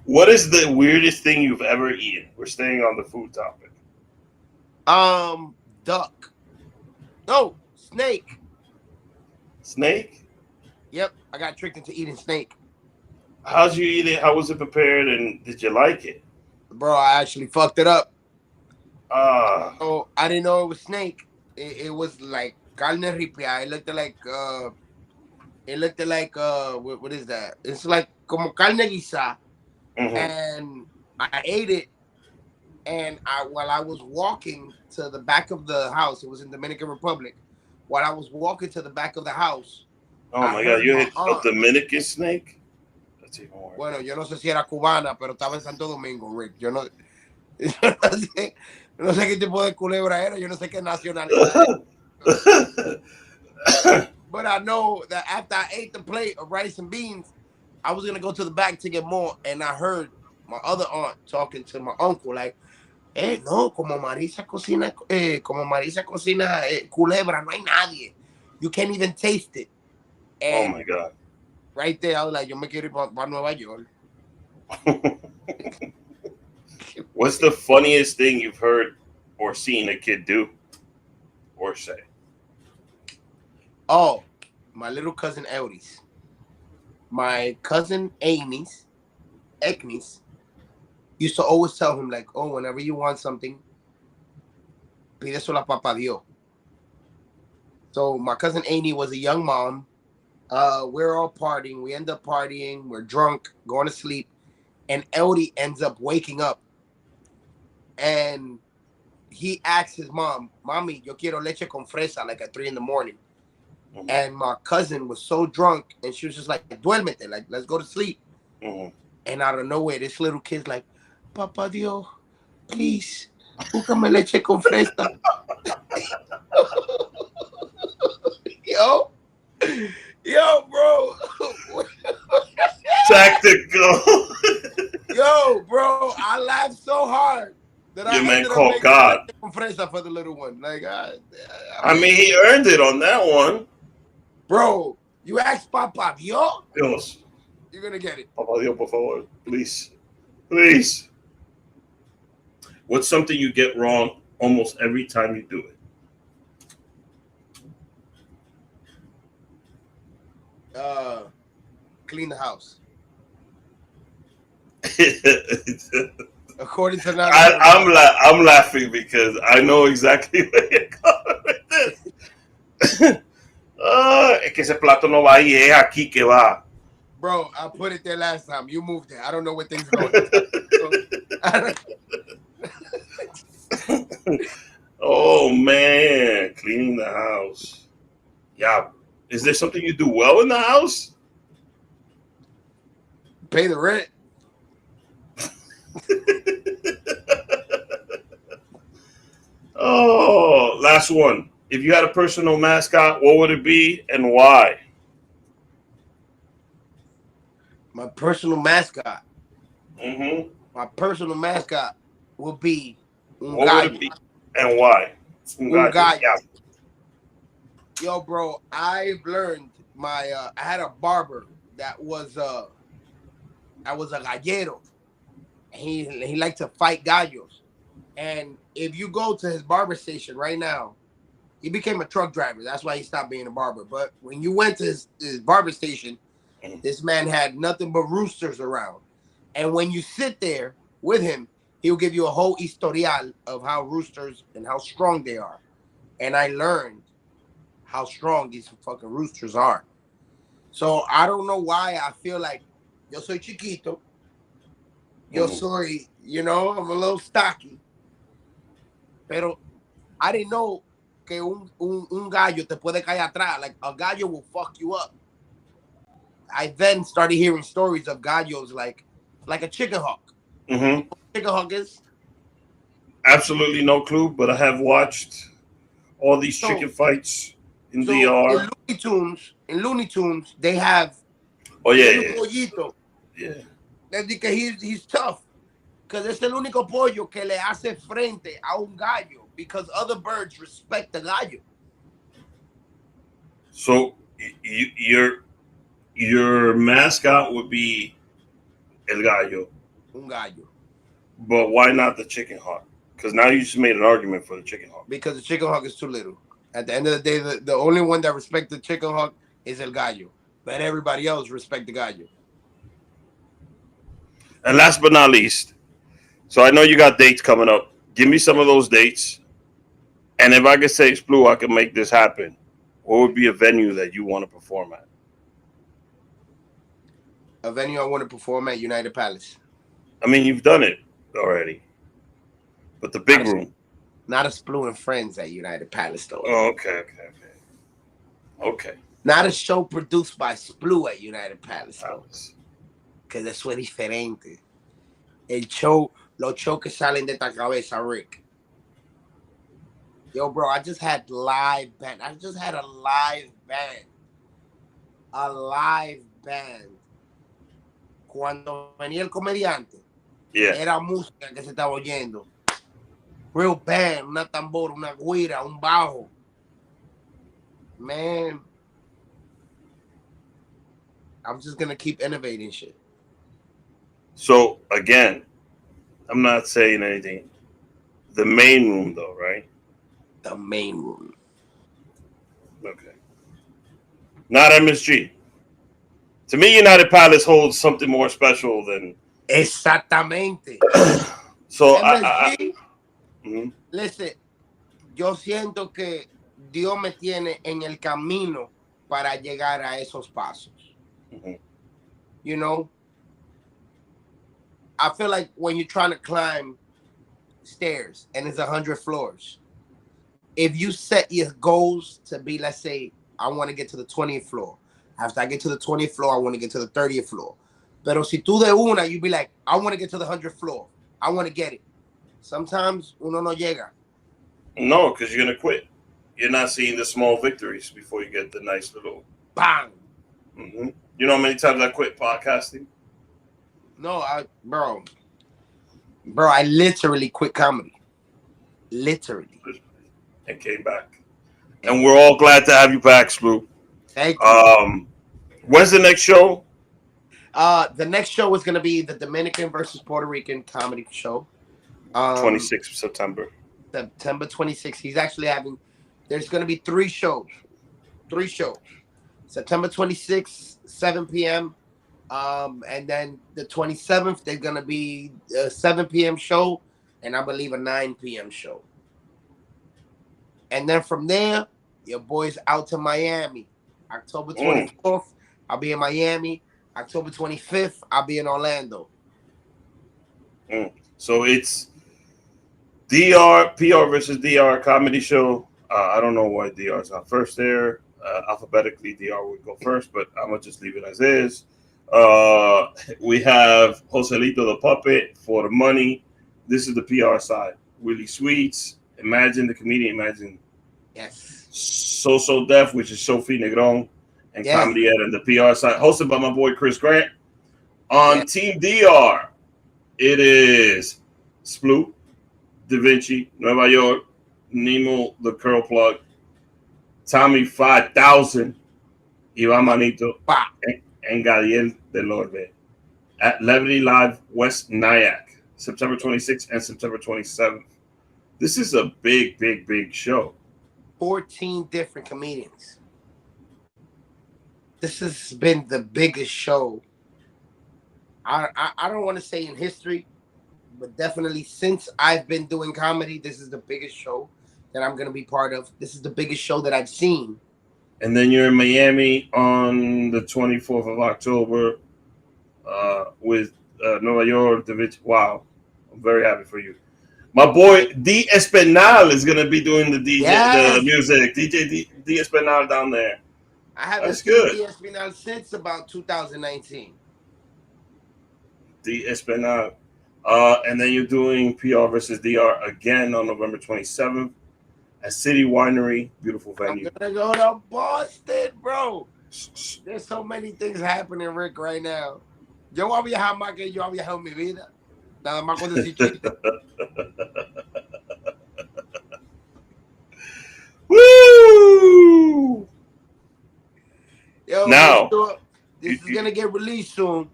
What is the weirdest thing you've ever eaten? We're staying on the food topic. Duck. No, snake. Snake? Yep, I got tricked into eating snake. How'd you eat it? How was it prepared? And did you like it? Bro, I actually fucked it up. Ah. So I didn't know it was snake. It was like carne ripia. It looked like what is that? It's like como carne guisa. Mm-hmm. And I ate it, and while I was walking to the back of the house, it was in Dominican Republic. While I was walking to the back of the house, oh my God, you hit a Dominican snake? That's even worse. Bueno, yo no sé si era cubana, pero estaba en Santo Domingo, Rick. Yo no sé qué tipo de culebra era. Yo no sé qué nacionalidad. But I know that after I ate the plate of rice and beans, I was gonna go to the back to get more, and I heard my other aunt talking to my uncle like, no, como Marisa cocina culebra, no hay nadie. You can't even taste it. And oh my God. Right there, I was like, yo me quiero ir para Nueva York. What's the funniest thing you've heard or seen a kid do or say? Oh, my little cousin Eldis. My cousin Agnes, used to always tell him, like, oh, whenever you want something, pide solo a Papa Dios. So my cousin Amy was a young mom. We're all partying. We end up partying. We're drunk, going to sleep. And Eldie ends up waking up. And he asks his mom, Mommy, yo quiero leche con fresa, like at 3 a.m. Mm-hmm. And my cousin was so drunk, and she was just like, duérmete, like, let's go to sleep. Mm-hmm. And out of nowhere, this little kid's like, Papa Dios, please, búscame leche con fresa. Yo, bro. Tactical. Yo, bro, I laughed so hard that Your I man ended up called making God. leche con fresa for the little one. Like, I mean, he earned it on that one. bro, you ask Papa Dios, Dios. you're gonna get it. Papa Dios, por favor. Please. Please. What's something you get wrong almost every time you do it? Clean the house. According to now, I'm laughing because I know exactly where you're going with this. Es que ese plato no va ahí, es aquí que va. Bro, I put it there last time. You moved it. I don't know where things are going. Oh man, cleaning the house. Yeah. Is there something you do well in the house? Pay the rent. Oh, last one. If you had a personal mascot, what would it be and why? My personal mascot. Mm-hmm. My personal mascot would be un What gallo. would it be and why? Un gallo. Yeah. Yo, bro, I've learned I had a barber that was a gallero. He liked to fight gallos. And if you go to his barber station right now, he became a truck driver. That's why he stopped being a barber. But when you went to his barber station, this man had nothing but roosters around. And when you sit there with him, he'll give you a whole historial of how roosters and how strong they are. And I learned how strong these fucking roosters are. So I don't know why I feel like yo soy chiquito. Yo soy, I'm a little stocky. Pero I didn't know que un gallo te puede caer atrás. Like, a gallo will fuck you up. I then started hearing stories of gallos like a chicken hawk. Mm-hmm. Chicken hawk is? Absolutely no clue, but I have watched all these chicken fights in DR. In Looney Tunes, they have pollito. Yeah. Because he's tough. Because es el único pollo que le hace frente a un gallo. Because other birds respect the gallo. So your mascot would be el gallo. Un gallo. But why not the chicken hawk? Because now you just made an argument for the chicken hawk. Because the chicken hawk is too little. At the end of the day, the only one that respects the chicken hawk is el gallo. But everybody else respect the gallo. And last but not least, so I know you got dates coming up. Give me some of those dates. And if I could say, Splou, I can make this happen, what would be a venue that you want to perform at? A venue I want to perform at, United Palace. I mean, you've done it already. But the big room. Not a Splou and Friends at United Palace, though. Oh, okay. Not a show produced by Splou at United Palace, though. Because eso es diferente. Los shows que salen de esta cabeza, Rick. Yo, bro, I just had a live band. Cuando venía el comediante, era música que se estaba oyendo. Real band, una tambora, una guira, un bajo. Man, I'm just going to keep innovating shit. So, again, I'm not saying anything. The main room, though, right? The main room. Okay. Not MSG. To me, United Palace holds something more special than. Exactamente. So MSG, mhm, listen, yo siento que Dios me tiene en el camino para llegar a esos pasos. mhm. You know, I feel like when you're trying to climb stairs and it's 100 floors, if you set your goals to be, let's say, I want to get to the 20th floor. After I get to the 20th floor, I want to get to the 30th floor. Pero si tú de una, you be like, I want to get to the 100th floor. I want to get it. Sometimes uno no llega. No, because you're gonna quit. You're not seeing the small victories before you get the nice little. Bang. Mhm. You know how many times I quit podcasting? No, bro, I literally quit comedy. Literally. And came back. And we're all glad to have you back, Splou. Thank you. When's the next show? The next show is gonna be the Dominican versus Puerto Rican comedy show. 26th September. September 26th. He's actually having. There's gonna be three shows. Three shows. September 26th, 7 p.m. And then the 27th, there's gonna be a 7 p.m. show, and I believe a 9 p.m. show. And then from there, your boy's out to Miami. October 24th, I'll be in Miami. October 25th, I'll be in Orlando. So it's PR versus DR comedy show. I don't know why DR is not first there. Alphabetically, DR would go first, but I'm gonna just leave it as is. We have Joselito the Puppet for the money. This is the PR side. Willie Sweets, Imagine the comedian, Imagine. Yes. So Deaf, which is Sophie Negron, and Yes. Comedy Ed and the PR side, hosted by my boy Chris Grant. On Team DR, it is Splou, Da Vinci, Nueva York, Nemo the Curl Plug, Tommy 5000, Ivan Manito, and Gadiel del Orbe at Levity Live West Nyack, September 26th and September 27th. This is a big show. 14 different comedians. This has been the biggest show. I don't want to say in history, but definitely since I've been doing comedy, this is the biggest show that I'm going to be part of. This is the biggest show that I've seen. And then you're in Miami on the 24th of October with Nueva York. Wow. I'm very happy for you. My boy D Espinal is going to be doing the the music. DJ D Espinal down there. I haven't seen D Espinal since about 2019. D Espinal. And then you're doing PR versus DR again on November 27th at City Winery. Beautiful venue. I'm going to go to Boston, bro. There's so many things happening, Rick, right now. Yo voy a viajar más que yo he viajado en mi vida. Nada más con decir chiste. Woo! Yo, now, this is gonna get released soon.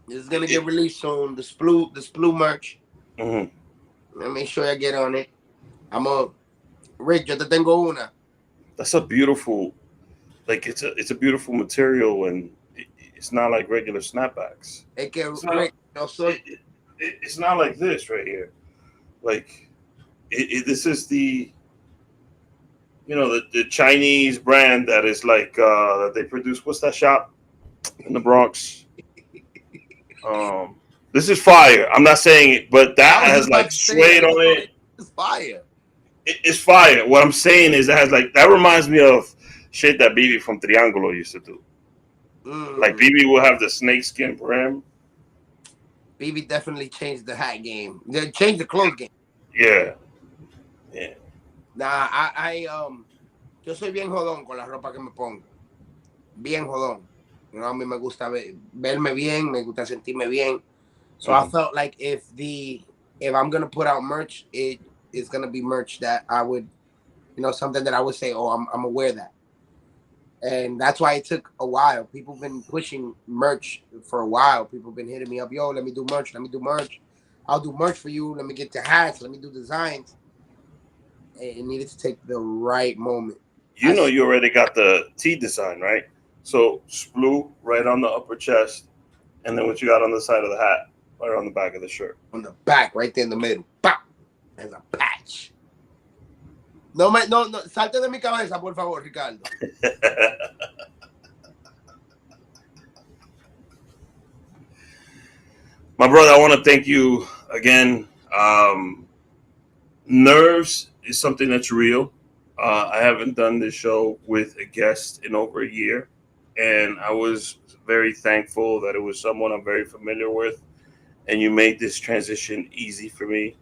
This is gonna get released soon. The Splou merch. Mm-hmm. Let me make sure I get on it. Rick, yo te tengo una. That's a beautiful, like it's a beautiful material, and it's not like regular snapbacks. It's not like this right here. Like this is the, the Chinese brand that is like that they produce. What's that shop in the Bronx? This is fire. I'm not saying it, but that has like suede on it. It's fire. It's fire. What I'm saying is that reminds me of shit that BB from Triángulo used to do. Like BB will have the snakeskin brim. BB definitely changed the hat game. They changed the clothes game. Yeah. Nah, yo soy bien jodón con la ropa que me pongo. Bien jodón. A mí me gusta verme bien, me gusta sentirme bien. So I felt like if I'm gonna put out merch, it is gonna be merch that I would, something that I would say, oh, I'm gonna wear that. And that's why it took a while. People have been pushing merch for a while. People have been hitting me up, yo, let me do merch. I'll do merch for you. Let me get the hats. Let me do designs. It needed to take the right moment. You know, you already got the T design, right? So Splou right on the upper chest, and then what you got on the side of the hat, right on the back of the shirt. On the back, right there in the middle. Pop. There's a patch. No, salte de mi cabeza, por favor, Ricardo. My brother, I want to thank you again. Nerves is something that's real. I haven't done this show with a guest in over a year, and I was very thankful that it was someone I'm very familiar with, and you made this transition easy for me.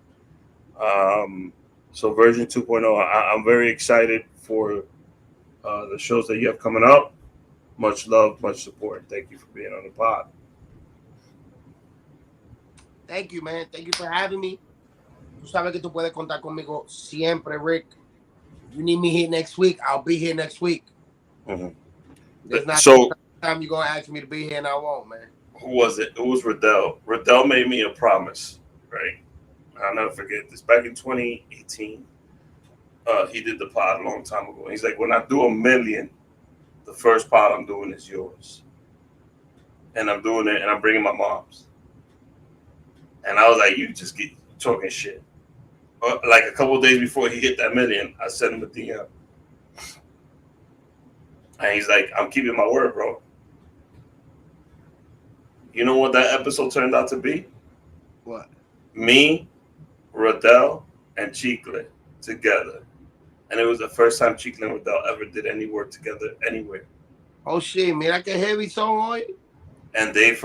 So version 2.0, I'm very excited for the shows that you have coming up. Much love, much support. Thank you for being on the pod. Thank you, man. Thank you for having me. Tú sabes que tú puedes contar conmigo siempre, Rick. If you need me here next week, I'll be here next week. Mm-hmm. There's not so time you're going to ask me to be here and I won't, man. Who was it? It was Riddell. Riddell made me a promise, right? I'll never forget this. Back in 2018, he did the pod a long time ago. He's like, when I do 1 million, the first pod I'm doing is yours. And I'm doing it, and I'm bringing my mom's. And I was like, you just get talking shit. Like a couple of days before he hit that 1 million, I sent him a DM. And he's like, I'm keeping my word, bro. You know what that episode turned out to be? What? Me, Riddell, and Chicle together. And it was the first time Chicle and Riddell ever did any work together anywhere. Oh, shit. Mira que heavy song hoy. And they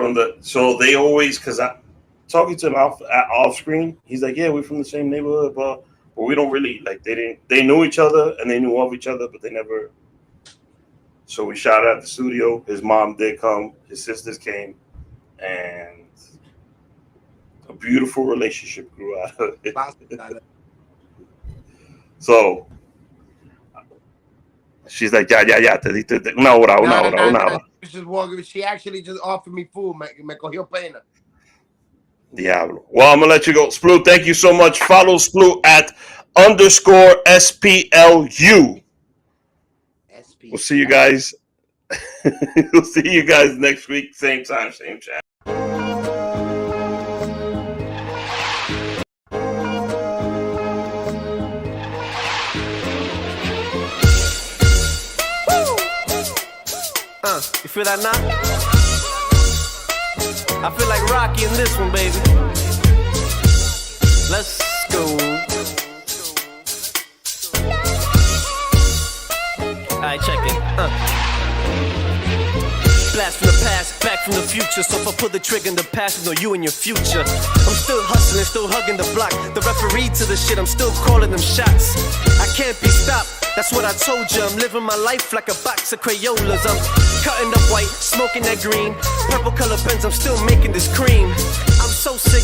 always, because I talking to him off screen, he's like, yeah, we're from the same neighborhood, but we don't really, like, they knew each other and they knew of each other, but they never. So we shot at the studio. His mom did come. His sisters came. And a beautiful relationship grew out of it. So she's like, yeah, te diste una hora. She actually just offered me food. Me cogió pena. Diablo. Well, I'm going to let you go. Splou, thank you so much. Follow Splou at _SPLU. We'll see you guys. We'll see you guys next week. Same time, same channel. You feel that now? I feel like Rocky in this one, baby. Let's go. Alright, check it. Blast from the past, back from the future. So if I pull the trigger in the past, know you and your future. I'm still hustling, still hugging the block. The referee to the shit, I'm still calling them shots. I can't be stopped, that's what I told you. I'm living my life like a box of Crayolas. I'm cutting up white, smoking that green. Purple color pens, I'm still making this cream. I'm so sick.